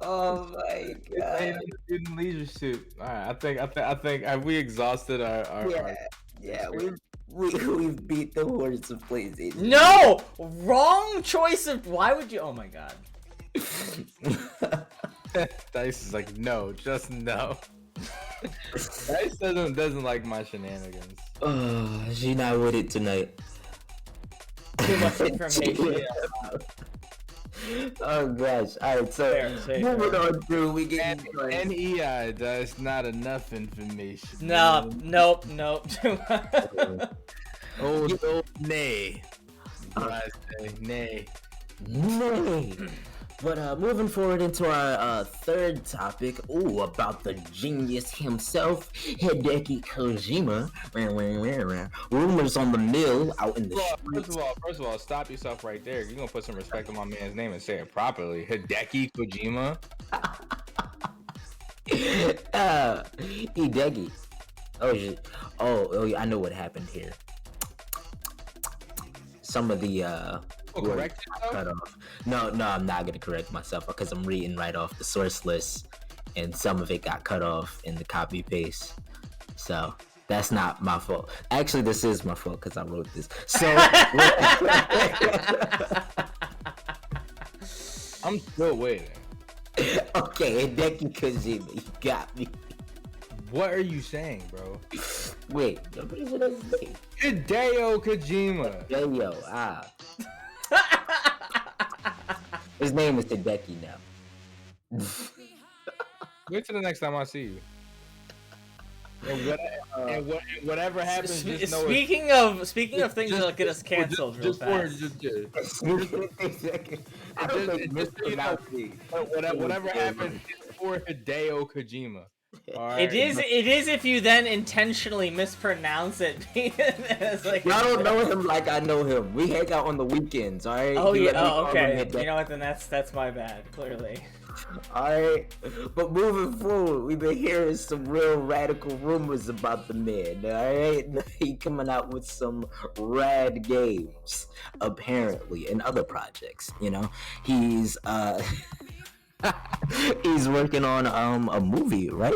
Oh my god. Student leisure suit. All right, I think have we exhausted our Yeah, we've beat the horse of PlayStation. No! Wrong choice of. Why would you? Oh my god. Dice is like, no, just no. Dice doesn't like my shenanigans. Oh, she not with it tonight. Too much information. Oh gosh. Alright, so moving on through, we get NEI does not enough information. No, nope. Oh, nay. I say nay. Nay. But moving forward into our third topic, about the genius himself, Hideki Kojima. Rumors on the mill out in the streets. First of all, stop yourself right there. You're gonna put some respect on my man's name and say it properly. Hideki Kojima. Hideki. Oh, I know what happened here. Some of the correct cut off. No, I'm not gonna correct myself because I'm reading right off the source list, and some of it got cut off in the copy paste. So that's not my fault. Actually, this is my fault because I wrote this. So I'm still waiting. Okay, Hideki Kojima, you got me. What are you saying, bro? Wait, nobody said his name. Hideo Kojima. His name is Hideki now. Wait till the next time I see you. And whatever happens, just know speaking of things that'll get us canceled real fast. Whatever happens, it's for Hideo Kojima. Right. It is if you then intentionally mispronounce it. Like, I don't know him like I know him. We hang out on the weekends, all right? Oh, yeah. Oh, okay. You know what? Then that's my bad. Clearly. All right, but moving forward, we've been hearing some real radical rumors about the man. All right, he coming out with some rad games, apparently, and other projects. You know, he's he's working on a movie, right?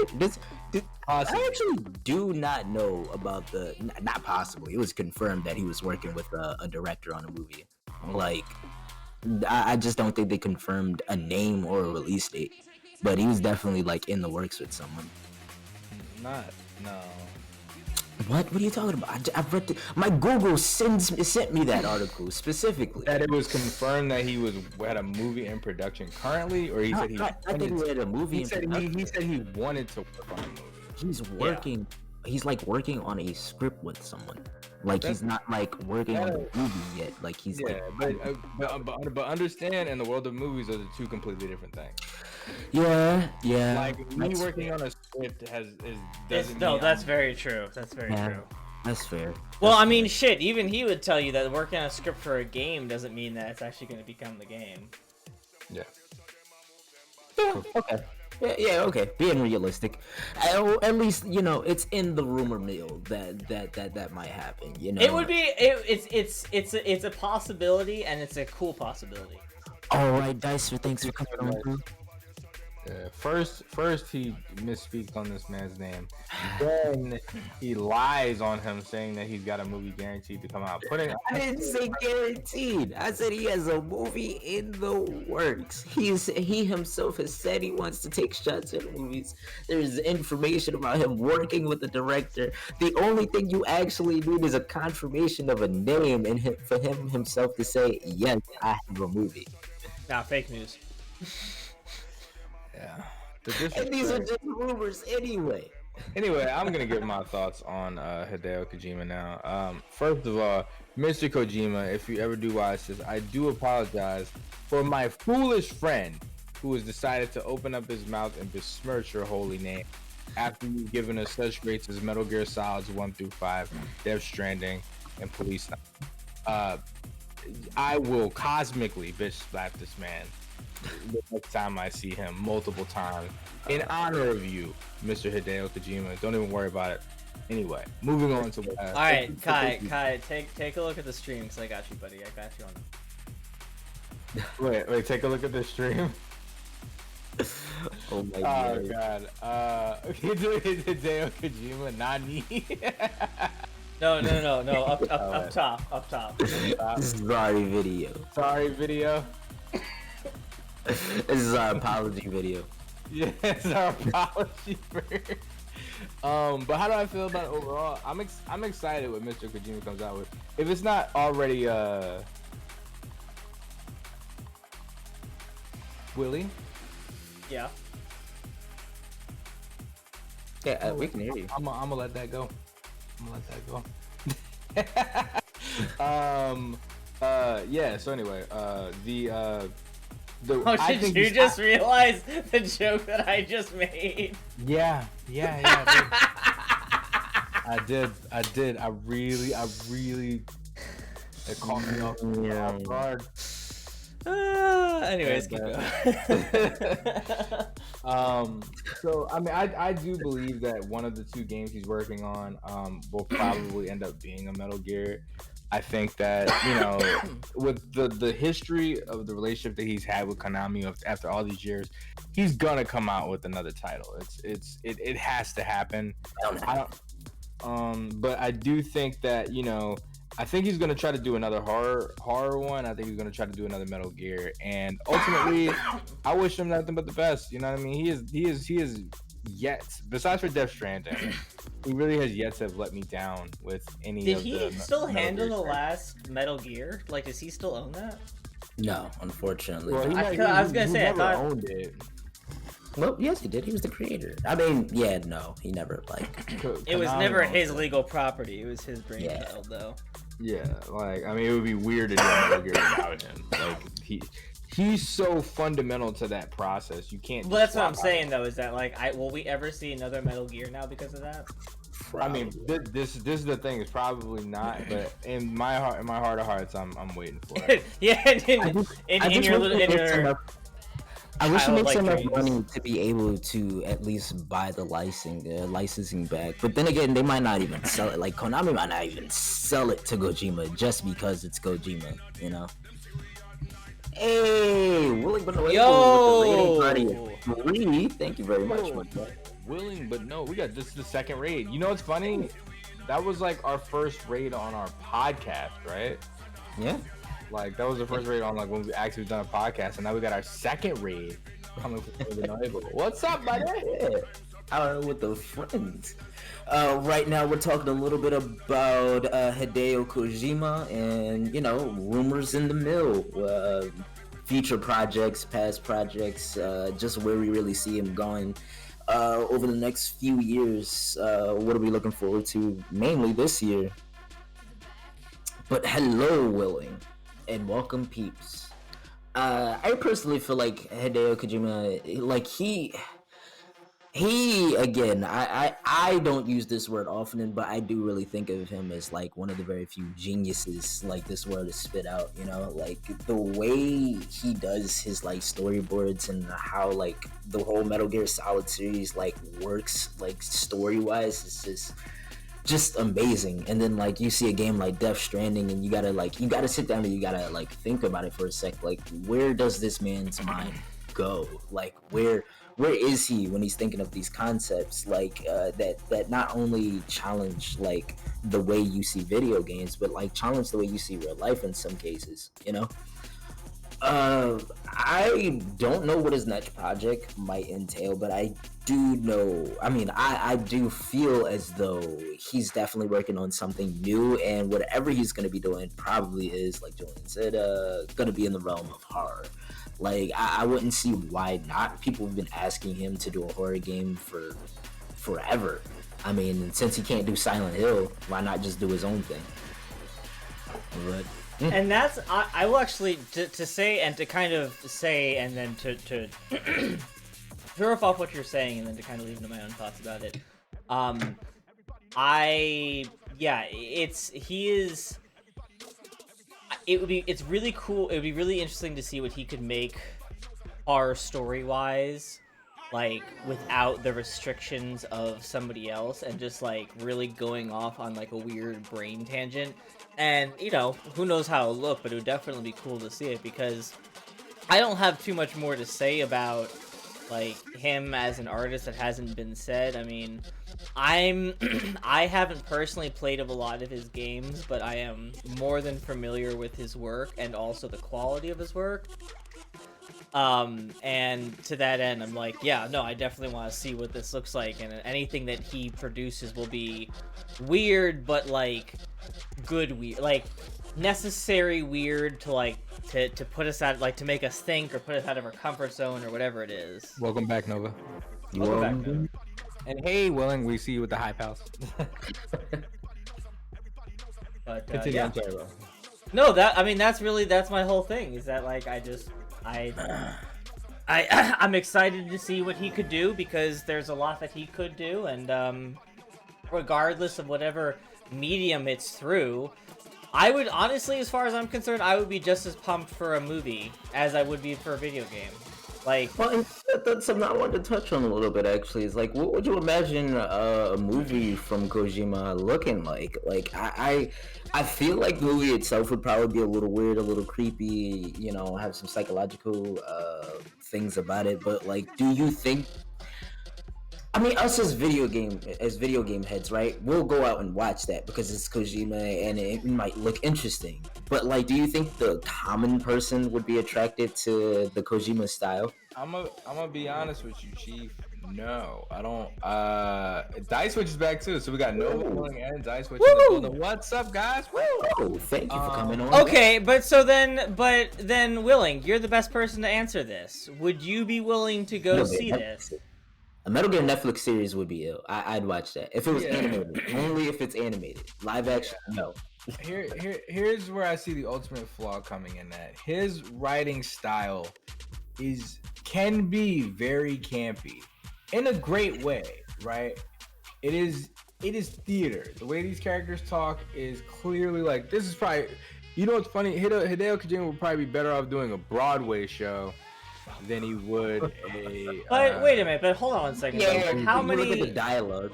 I actually do not know about the. Not possibly. It was confirmed that he was working with a director on a movie. Like, I just don't think they confirmed a name or a release date. But he was definitely like in the works with someone. No. What are you talking about? I've read my Google sent me that article specifically. That it was confirmed that he had a movie in production currently, or he said he. I think he had a movie. He said he wanted to work on a movie. He's working. Yeah. He's like working on a script with someone. Like he's not like working on a movie yet. Like he's but understand, in the world of movies, those are two completely different things. Yeah. Like me working on a script that's very true. That's very true. That's fair. Well, I mean, shit. Even he would tell you that working on a script for a game doesn't mean that it's actually going to become the game. Yeah. Okay. Yeah, okay. Being realistic, at least it's in the rumor mill that might happen. It would be. It's a possibility, and it's a cool possibility. All right, Dice. Thanks for coming on through. Yeah, first he misspeaks on this man's name. Then he lies on him, saying that he's got a movie guaranteed to come out. I didn't say guaranteed. I said he has a movie in the works. He himself has said he wants to take shots at movies. There's information about him working with the director. The only thing you actually need is a confirmation of a name, and for him himself to say, yes, I have a movie. Nah, fake news. Yeah. And these are just rumors anyway. Anyway, I'm gonna give my thoughts on Hideo Kojima now. First of all, Mr. Kojima, if you ever do watch this, I do apologize for my foolish friend who has decided to open up his mouth and besmirch your holy name after you've given us such greats as Metal Gear Solids 1 through 5, Death Stranding, and Police. I will cosmically bitch slap this man the next time I see him, multiple times, in honor of you, Mr. Hideo Kojima. Don't even worry about it. Anyway, moving on to what. All right, Kai, take a look at the stream, because I got you, buddy. I got you on. Wait, take a look at the stream. Oh my Oh god. god. Hideo Kojima, Nani. No. Up Alright. top. Sorry video. Sorry, video. This is our apology video. Yes, our apology for. But how do I feel about it overall? I'm excited what Mr. Kojima comes out with. If it's not already Willie. Yeah. Yeah, we can hear you. I'm gonna let that go. Yeah. So anyway, the Oh, I did think you he's- just realize the joke that I just made? Yeah. I did. I really. It caught me off guard. Anyways, keep going. So I mean, I do believe that one of the two games he's working on will probably end up being a Metal Gear. I think that, you know, with the history of the relationship that he's had with Konami after all these years, he's gonna come out with another title. It has to happen. I don't. But I do think that, you know, I think he's gonna try to do another horror one. I think he's gonna try to do another Metal Gear, and ultimately, I wish him nothing but the best. You know what I mean? He is yet, besides for Death Stranding, he really has yet to have let me down with any. Did of he the still Metal handle Gear the games. last Metal Gear? Like, does he still own that? No, unfortunately. Well, not. I was gonna he say, I never thought- owned it. Well, yes, he did. He was the creator. I mean, yeah, no, he never like. It was Konami never owned his it. legal property. It was his brainchild, though. Yeah, like I mean, it would be weird to do a Metal Gear without him. Like he's so fundamental to that process. You can't. Well, just that's what I'm swap out. saying, though, is that, like, will we ever see another Metal Gear now because of that? I mean, this is the thing. It's probably not, but in my heart of hearts, I'm waiting for it. Yeah, I in your little, in your. I wish he makes childlike enough dreams. money to be able to at least buy the licensing back. But then again, they might not even sell it. Like Konami might not even sell it to Kojima just because it's Kojima, you know. Hey, willing but no able with the rating party of 3. Thank you very much. Whoa. Willing, but no, we got this is the second raid. You know what's funny? That was like our first raid on our podcast, right? Yeah. Like that was the first raid on like when we actually done a podcast, and now we got our second raid coming from the Noble. What's up, buddy? Yeah. With the friends. Right now, we're talking a little bit about Hideo Kojima and, you know, rumors in the mill, future projects, past projects, just where we really see him going over the next few years. What are we looking forward to, mainly this year? But hello, Willing, and welcome, peeps. I personally feel like Hideo Kojima, like he again, I don't use this word often, but I do really think of him as like one of the very few geniuses like this word is spit out, you know, like the way he does his like storyboards and how like the whole Metal Gear Solid series like works like story wise is just amazing. And then like you see a game like Death Stranding and you gotta sit down and you gotta like think about it for a sec, like where does this man's mind go? Like where is he when he's thinking of these concepts like that not only challenge like the way you see video games, but like challenge the way you see real life in some cases, you know? I don't know what his next project might entail, but I do know, I mean, I do feel as though he's definitely working on something new, and whatever he's going to be doing probably is, like Julian said, going to be in the realm of horror. Like, I wouldn't see why not. People have been asking him to do a horror game for forever. I mean, since he can't do Silent Hill, why not just do his own thing? But And that's I will actually to say and to kind of say and then to riff off what you're saying and then to kind of leave into my own thoughts about it. It's really cool. It would be really interesting to see what he could make horror story wise, like without the restrictions of somebody else and just like really going off on like a weird brain tangent. And, you know, who knows how it'll look, but it would definitely be cool to see it because I don't have too much more to say about like him as an artist that hasn't been said. I mean, I haven't personally played of a lot of his games, but I am more than familiar with his work and also the quality of his work. And to that end, I'm like, yeah, no, I definitely want to see what this looks like, and anything that he produces will be weird, but like good weird, like necessary weird to like to put us out, like to make us think or put us out of our comfort zone or whatever it is. Welcome back, Nova. Welcome back, Nova. And hey, Willing, we see you with the hype house. But Continue. yeah. I'm sorry, bro. No, that's my whole thing, is that like I'm excited to see what he could do, because there's a lot that he could do, and regardless of whatever medium it's through, I would honestly, as far as I'm concerned, I would be just as pumped for a movie as I would be for a video game. Like, well, that's something I wanted to touch on a little bit. Actually, is like, what would you imagine a movie from Kojima looking like? Like, I feel like the movie itself would probably be a little weird, a little creepy. You know, have some psychological things about it. But like, do you think? I mean, us as video game heads, right? We'll go out and watch that because it's Kojima and it might look interesting. But like, do you think the common person would be attracted to the Kojima style? I'm gonna be honest with you, Chief. No, I don't. Dice Switch is back too, so we got Nova Willing and Dice Switch in the building. What's up, guys? Woo! Oh, thank you for coming on. Okay, but then Willing, you're the best person to answer this. Would you be willing to go see this? A Metal Gear Netflix series would be ill. I'd watch that if it was animated. Only if it's animated. Live action, no. Here's where I see the ultimate flaw coming in. That his writing style can be very campy, in a great way, right? It is theater. The way these characters talk is clearly like, this is probably, you know what's funny? Hideo Kojima would probably be better off doing a Broadway show than he would a. But wait a minute. But hold on one second. Yeah, like, how many? Look at the dialogue.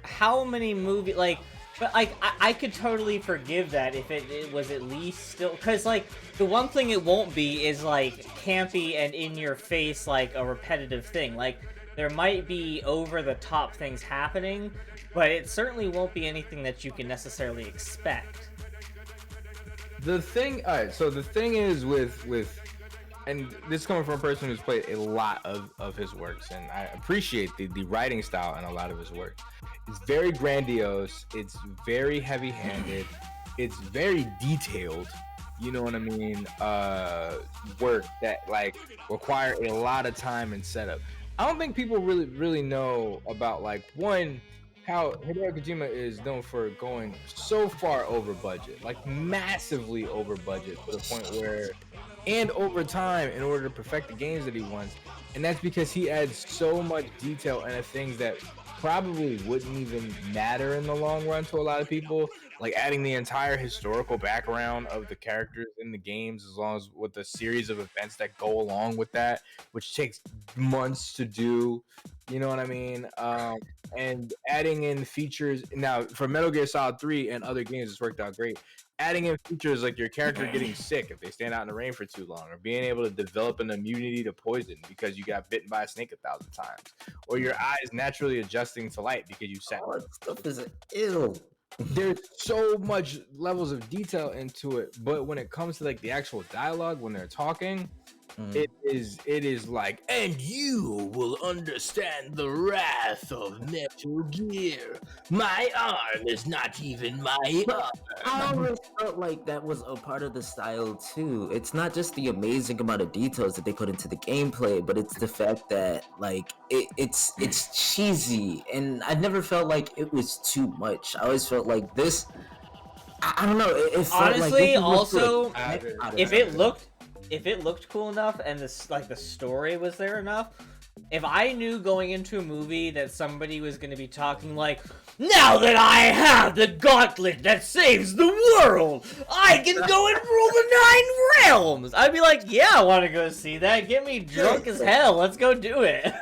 How many movies? Like, but like I could totally forgive that if it was at least still, because like the one thing it won't be is like campy and in your face, like a repetitive thing. Like, there might be over the top things happening, but it certainly won't be anything that you can necessarily expect. The thing is with. And this is coming from a person who's played a lot of his works, and I appreciate the writing style in a lot of his work. It's very grandiose, it's very heavy-handed, it's very detailed, you know what I mean, work that like require a lot of time and setup. I don't think people really know about, like, one, how Hideo Kojima is known for going so far over budget, like massively over budget, to the point where, and over time, in order to perfect the games that he wants. And that's because he adds so much detail into things that probably wouldn't even matter in the long run to a lot of people, like adding the entire historical background of the characters in the games, as long as with the series of events that go along with that, which takes months to do, you know what I mean? And adding in features. Now, for Metal Gear Solid 3 and other games, it's worked out great. Adding in features like your character getting sick if they stand out in the rain for too long, or being able to develop an immunity to poison because you got bitten by a snake 1,000 times, or your eyes naturally adjusting to light because you sat. All that stuff is ill. There's so much levels of detail into it, but when it comes to like the actual dialogue, when they're talking, it is like, and you will understand the wrath of Metal Gear. My arm is not even my arm. I always felt like that was a part of the style too. It's not just the amazing amount of details that they put into the gameplay, but it's the fact that like it's cheesy, and I never felt like it was too much. I always felt like this. I don't know. It felt Honestly, like also, if it looked cool enough and this, like, the story was there enough, if I knew going into a movie that somebody was going to be talking like, now that I have the gauntlet that saves the world, I can go and rule the 9 realms, I'd be like, yeah, I want to go see that. Get me drunk as hell. Let's go do it.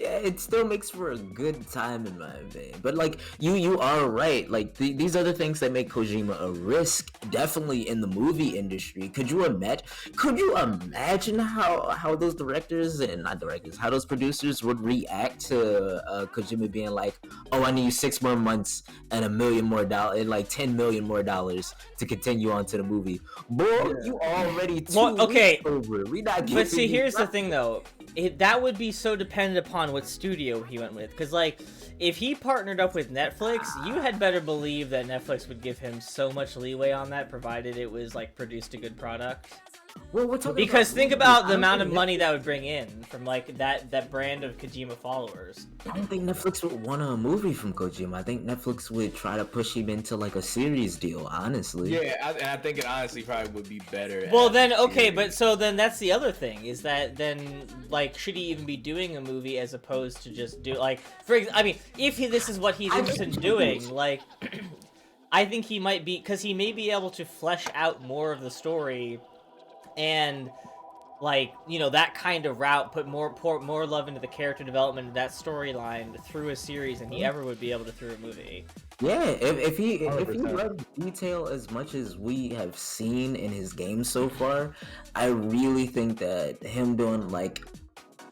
yeah, it still makes for a good time in my opinion. But like you are right. Like these are the things that make Kojima a risk, definitely in the movie industry. Could you imagine how those directors and not directors, how those producers would react to Kojima being like, "Oh, I need 6 more months and $1 million more dollars, and like $10 million more to continue on to the movie." Boy, you already okay. weeks over. We not But see, giving you here's the nothing. thing though. That would be so dependent upon what studio he went with. Because, like, if he partnered up with Netflix, you had better believe that Netflix would give him so much leeway on that, provided it was, like, produced a good product. Well, we're talking Because think movies. about the I don't amount of think money that would bring in from, like, that brand of Kojima followers. I don't think Netflix would want a movie from Kojima. I think Netflix would try to push him into like a series deal, honestly. Yeah, and I think it honestly probably would be better. Well, as then, a okay, series. but so then that's the other thing, is that then, like, should he even be doing a movie as opposed to just do, like, I mean, if this is what he's interested in doing, like, I think he might be, because he may be able to flesh out more of the story and, like, you know, that kind of route, pour more love into the character development of that storyline through a series than he ever would be able to through a movie. Yeah, if he 100%. let detail as much as we have seen in his games so far, I really think that him doing like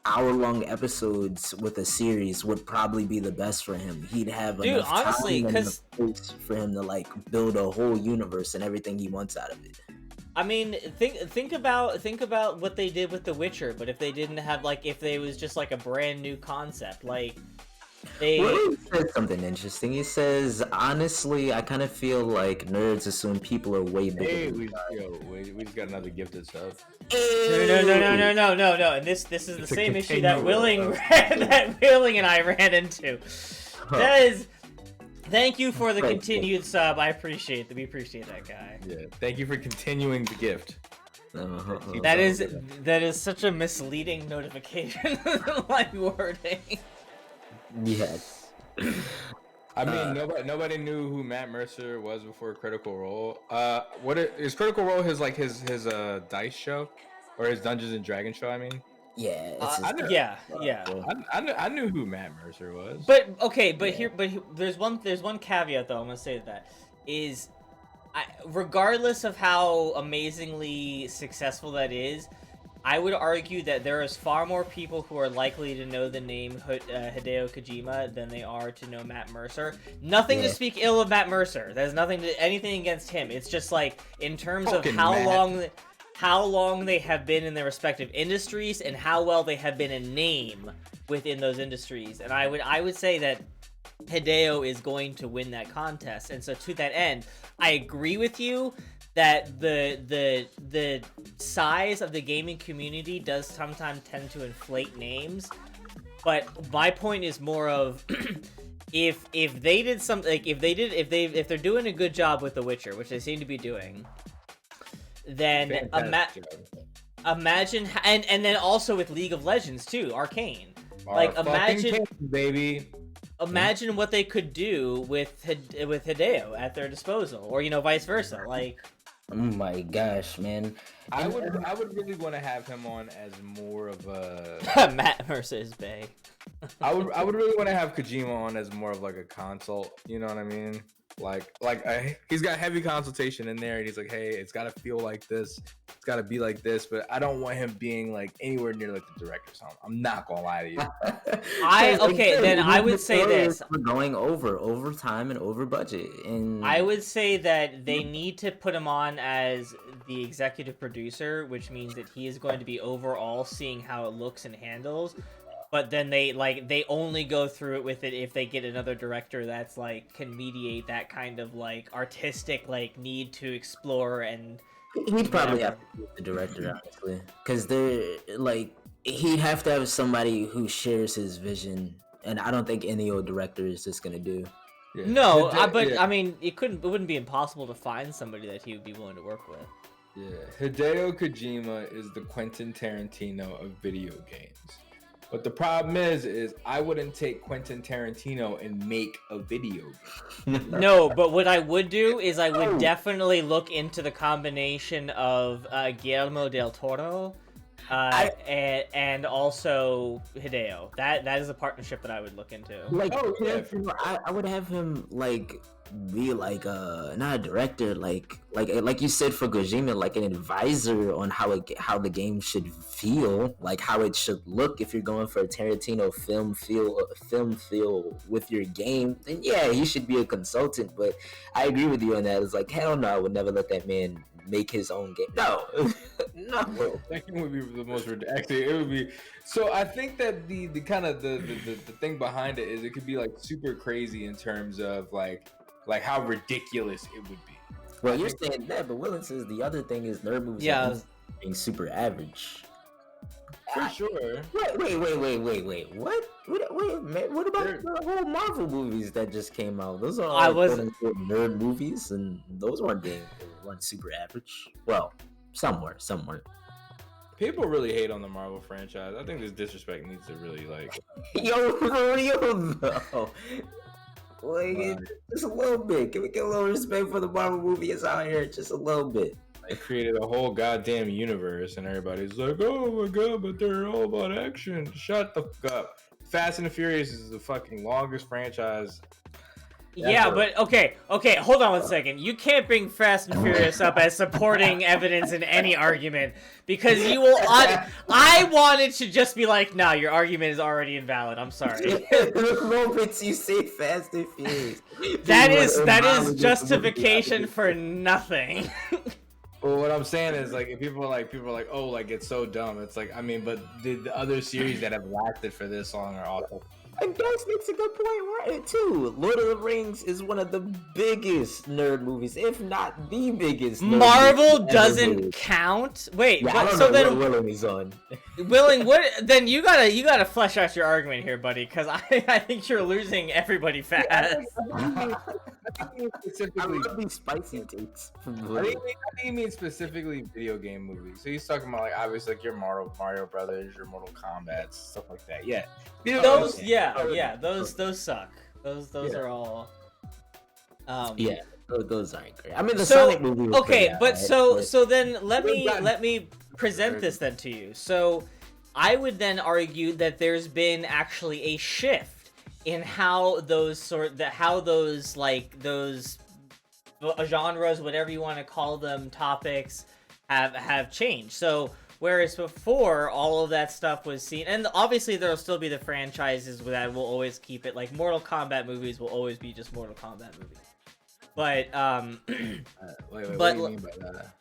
hour-long episodes with a series would probably be the best for him. He'd have Dude, enough honestly, time and 'cause- enough space for him to like build a whole universe and everything he wants out of it. I mean, think about what they did with The Witcher, but if they didn't have, like, if they was just like a brand new concept, like they. Well, he says something interesting. He says, "Honestly, I kind of feel like nerds assume people are way bigger." Hey, than we just got another gifted stuff. No. And this is the It's a same issue that continual- Willing and I ran into. That is. Thank you for the Right. continued sub. I appreciate that. We appreciate that, guy. Yeah, thank you for continuing the gift. That is such a misleading notification. Like wording. Yes. I mean, nobody knew who Matt Mercer was before Critical Role. Is Critical Role his dice show, or his Dungeons and Dragons show? I mean, Yeah. Yeah. I knew who Matt Mercer was. But okay, there's one caveat though. I'm gonna say that is, regardless of how amazingly successful that is, I would argue that there is far more people who are likely to know the name Hideo Kojima than they are to know Matt Mercer. Nothing to speak ill of Matt Mercer. There's anything against him. It's just like in terms Fucking of how Matt. long they have been in their respective industries and how well they have been a name within those industries. And I would say that Hideo is going to win that contest. And so to that end, I agree with you that the size of the gaming community does sometimes tend to inflate names. But my point is more of if they did something, like if they're doing a good job with The Witcher, which they seem to be doing, then Fantastic job. imagine, and then also with League of Legends too, Arcane. Like Our fucking king, baby. Imagine what they could do with Hideo at their disposal, or vice versa. Like, Oh my gosh, man. I would really want to have him on as more of a. Matt versus Bay. I would really want to have Kojima on as more of like a consult. You know what I mean? He's got heavy consultation in there, and he's like, hey, it's got to feel like this, it's got to be like this, but I don't want him being like anywhere near like the director. So I'm not gonna lie to you. I would say this. We're going over time and over budget, and I would say that they need to put him on as the executive producer, which means that he is going to be overall seeing how it looks and handles. But then they only go through it with it if they get another director that's like can mediate that kind of like artistic like need to explore, and he'd probably have to be the director, honestly, because they're like he'd have to have somebody who shares his vision, and I don't think any old director is just gonna do. Yeah. No, I mean it wouldn't be impossible to find somebody that he would be willing to work with. Yeah, Hideo Kojima is the Quentin Tarantino of video games. But the problem is I wouldn't take Quentin Tarantino and make a video game. No, but what I would do is I would definitely look into the combination of Guillermo del Toro and also Hideo. That is a partnership that I would look into. Like, Oh, yeah, I would have him like be like not a director, like you said for Kojima, like an advisor on how the game should feel, like how it should look. If you're going for a Tarantino film feel with your game, then yeah, he should be a consultant. But I agree with you on that. It's like, hell no, I would never let that man make his own game. No, no. That would be the most actually it would be. So I think that the kind of the thing behind it is it could be like super crazy in terms of like how ridiculous it would be. Well, you're saying that, but Willen says the other thing is nerd movies are being super average. For sure. Wait. What? Wait, man. What about the whole Marvel movies that just came out? Those are all quote-unquote nerd movies, and those weren't super average. Well, some were. People really hate on the Marvel franchise. I think this disrespect needs to really like. Yo, for real though. Like, just a little bit. Can we get a little respect for the Marvel movies out here? Just a little bit. They created a whole goddamn universe, and everybody's like, "Oh my god!" But they're all about action. Shut the fuck up. Fast and the Furious is the fucking longest franchise. Yeah, but okay, hold on 1 second. You can't bring Fast and Furious up as supporting evidence in any argument because you will. I wanted to just be like, nah, your argument is already invalid. I'm sorry. The moments you say Fast and Furious, that is justification for nothing. Well, what I'm saying is like, if people are like, oh, like it's so dumb. It's like, I mean, but the other series that have lasted for this long are awful. And Gus makes a good point right too. Lord of the Rings is one of the biggest nerd movies, if not the biggest. Marvel doesn't count. Wait, yeah, so then Willing is on. Willing, what? Then you gotta flesh out your argument here, buddy, because I think you're losing everybody fast. I love these spicy takes. I think he means specifically video game movies. So he's talking about like obviously like your Mario Brothers, your Mortal Kombat, stuff like that. Yeah, those those suck. Those are all. Those aren't great. I mean, the Sonic movie was okay, great, but right? so then let me present this then to you. So I would then argue that there's been actually a shift in how those genres, whatever you want to call them, topics have changed. So whereas before all of that stuff was seen, and obviously there'll still be the franchises that will always keep it, like Mortal Kombat movies will always be just Mortal Kombat movies. But wait, what do you mean by that?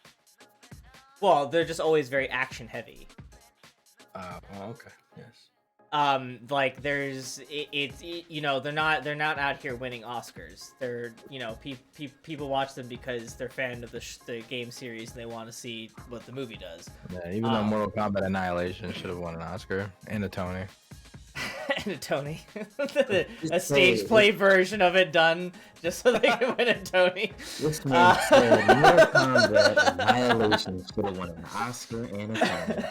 Well, they're just always very action heavy. Okay, yes. Like there's you know, they're not out here winning Oscars. They're, you know, people watch them because they're fan of the game series and they want to see what the movie does. Yeah, even though Mortal Kombat Annihilation should have won an Oscar and a Tony. And a Tony. A stage play version of it done just so they can win a Tony. This man said Mortal Kombat Annihilation should have won an Oscar and a Tony.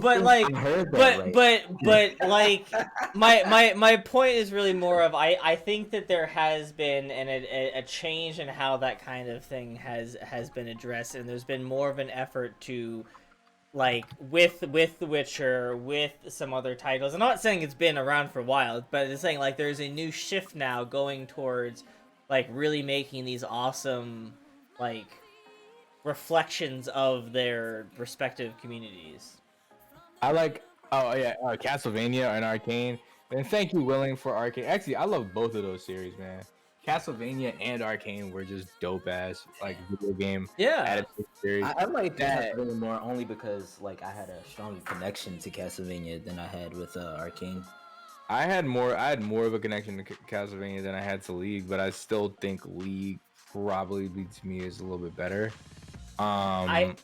But like my point is really more of I think that there has been a change in how that kind of thing has been addressed, and there's been more of an effort to, like, with The Witcher, with some other titles. I'm not saying it's been around for a while, but it's saying like there's a new shift now going towards like really making these awesome like reflections of their respective communities. I like Castlevania and Arcane. And thank you, Willing, for Arcane. Actually, I love both of those series, man. Castlevania and Arcane were just dope ass like video game. Yeah, series. I like that really more only because like I had a stronger connection to Castlevania than I had with Arcane. I had more of a connection to Castlevania than I had to League, but I still think League probably to me is a little bit better. I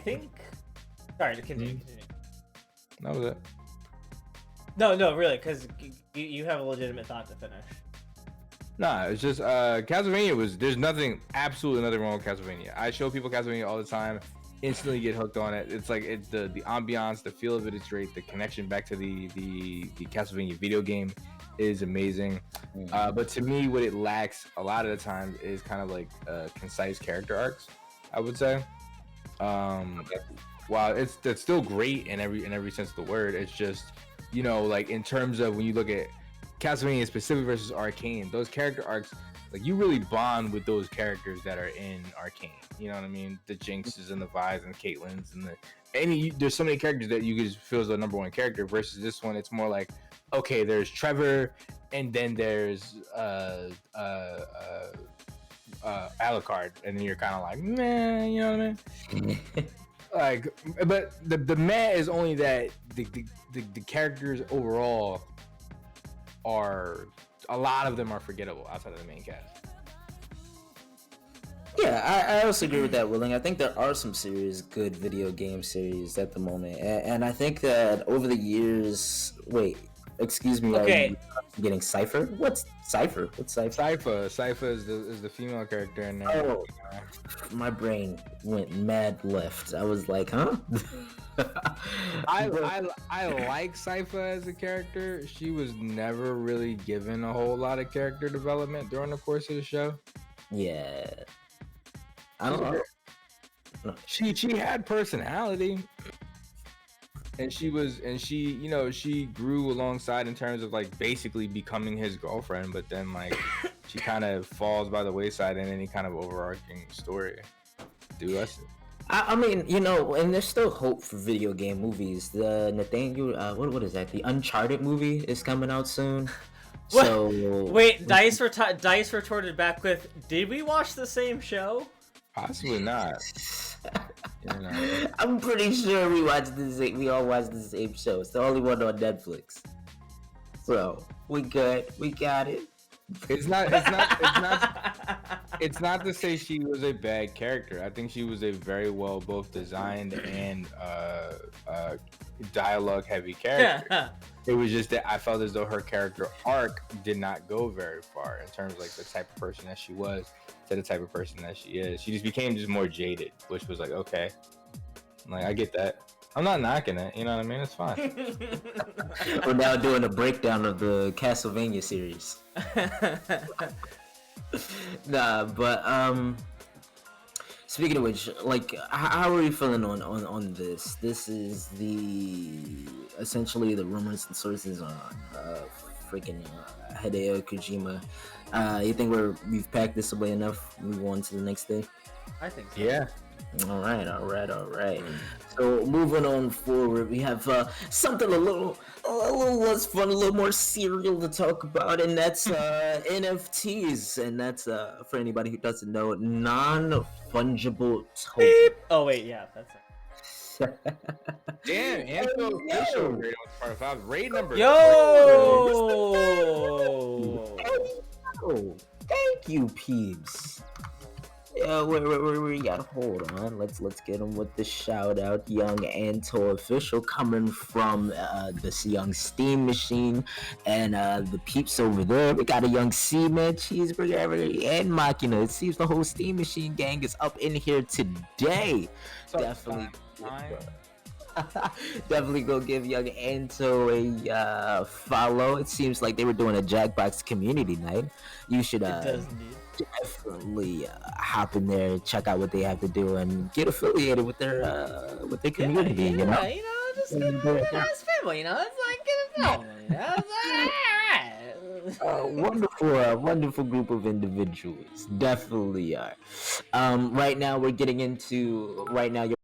think. Sorry to continue. That was it. No, really, because you have a legitimate thought to finish. Nah, it's just Castlevania there's absolutely nothing wrong with Castlevania. I show people Castlevania all the time, instantly get hooked on it. It's like the ambiance, the feel of it is great. The connection back to the Castlevania video game is amazing. But to me, what it lacks a lot of the time is kind of like concise character arcs, I would say. while it's still great in every sense of the word, it's just, you know, like in terms of when you look at Castlevania specific versus Arcane, those character arcs, like you really bond with those characters that are in Arcane. You know what I mean? The Jinxes and the Vi's and Caitlyn's and there's so many characters that you could just feel as the number one character. Versus this one, it's more like, okay, there's Trevor, and then there's Alucard, and then you're kind of like, man, you know what I mean? Like, but the meh is only that the characters overall are, a lot of them are forgettable outside of the main cast. Yeah, I also agree with that, Willing. I think there are some good video game series at the moment, and I think that over the years, excuse me, okay, I'm getting Cypher. What's Cypher? Cypher is the female character in there. Oh, my brain went mad left. I was like, huh? I like Cypher as a character. She was never really given a whole lot of character development during the course of the show. Yeah, I don't know. She had personality, and she you know, she grew alongside in terms of like basically becoming his girlfriend, but then like she kind of falls by the wayside in any kind of overarching story. I mean, you know, and there's still hope for video game movies. The Nathaniel, what is that? The Uncharted movie is coming out soon. What? So wait, Dice retorted back with, "Did we watch the same show?" Possibly not. You know. I'm pretty sure we all watched the same show. It's the only one on Netflix. So we good. We got it. It's not to say she was a bad character. I think she was a very well both designed and dialogue heavy character. It was just that I felt as though her character arc did not go very far in terms of like the type of person that she was to the type of person that she is. She just became more jaded, which was like, okay, like I get that. I'm not knocking it, you know what I mean? It's fine. We're now doing a breakdown of the Castlevania series. Nah, but speaking of which, like, how are you feeling on this? This is essentially the rumors and sources on freaking Hideo Kojima. You think we've packed this away enough? Move on to the next day. I think so. Yeah. All right. So moving on forward, we have something a little less fun, a little more serial to talk about, and that's NFTs, and that's for anybody who doesn't know, non-fungible token. Oh wait, yeah, that's it. Damn, Anto official rating was part of 5. Raid number. Yo. Oh, thank you, peeps. Yeah, we got, hold on. Let's get him with the shout out. Young Anto official coming from this young Steam machine, and the peeps over there. We got a young Seaman, Cheeseburger, and Machina. It seems the whole Steam machine gang is up in here today. Definitely. Definitely go give young Anto a follow. It seems like they were doing a Jackbox community night. You should definitely hop in there, check out what they have to do, and get affiliated with their community. Yeah, you know, just get it's family. You know, it's like get a family. You know, it's like, wonderful group of individuals. Definitely are. Right now we're getting into. Right now you're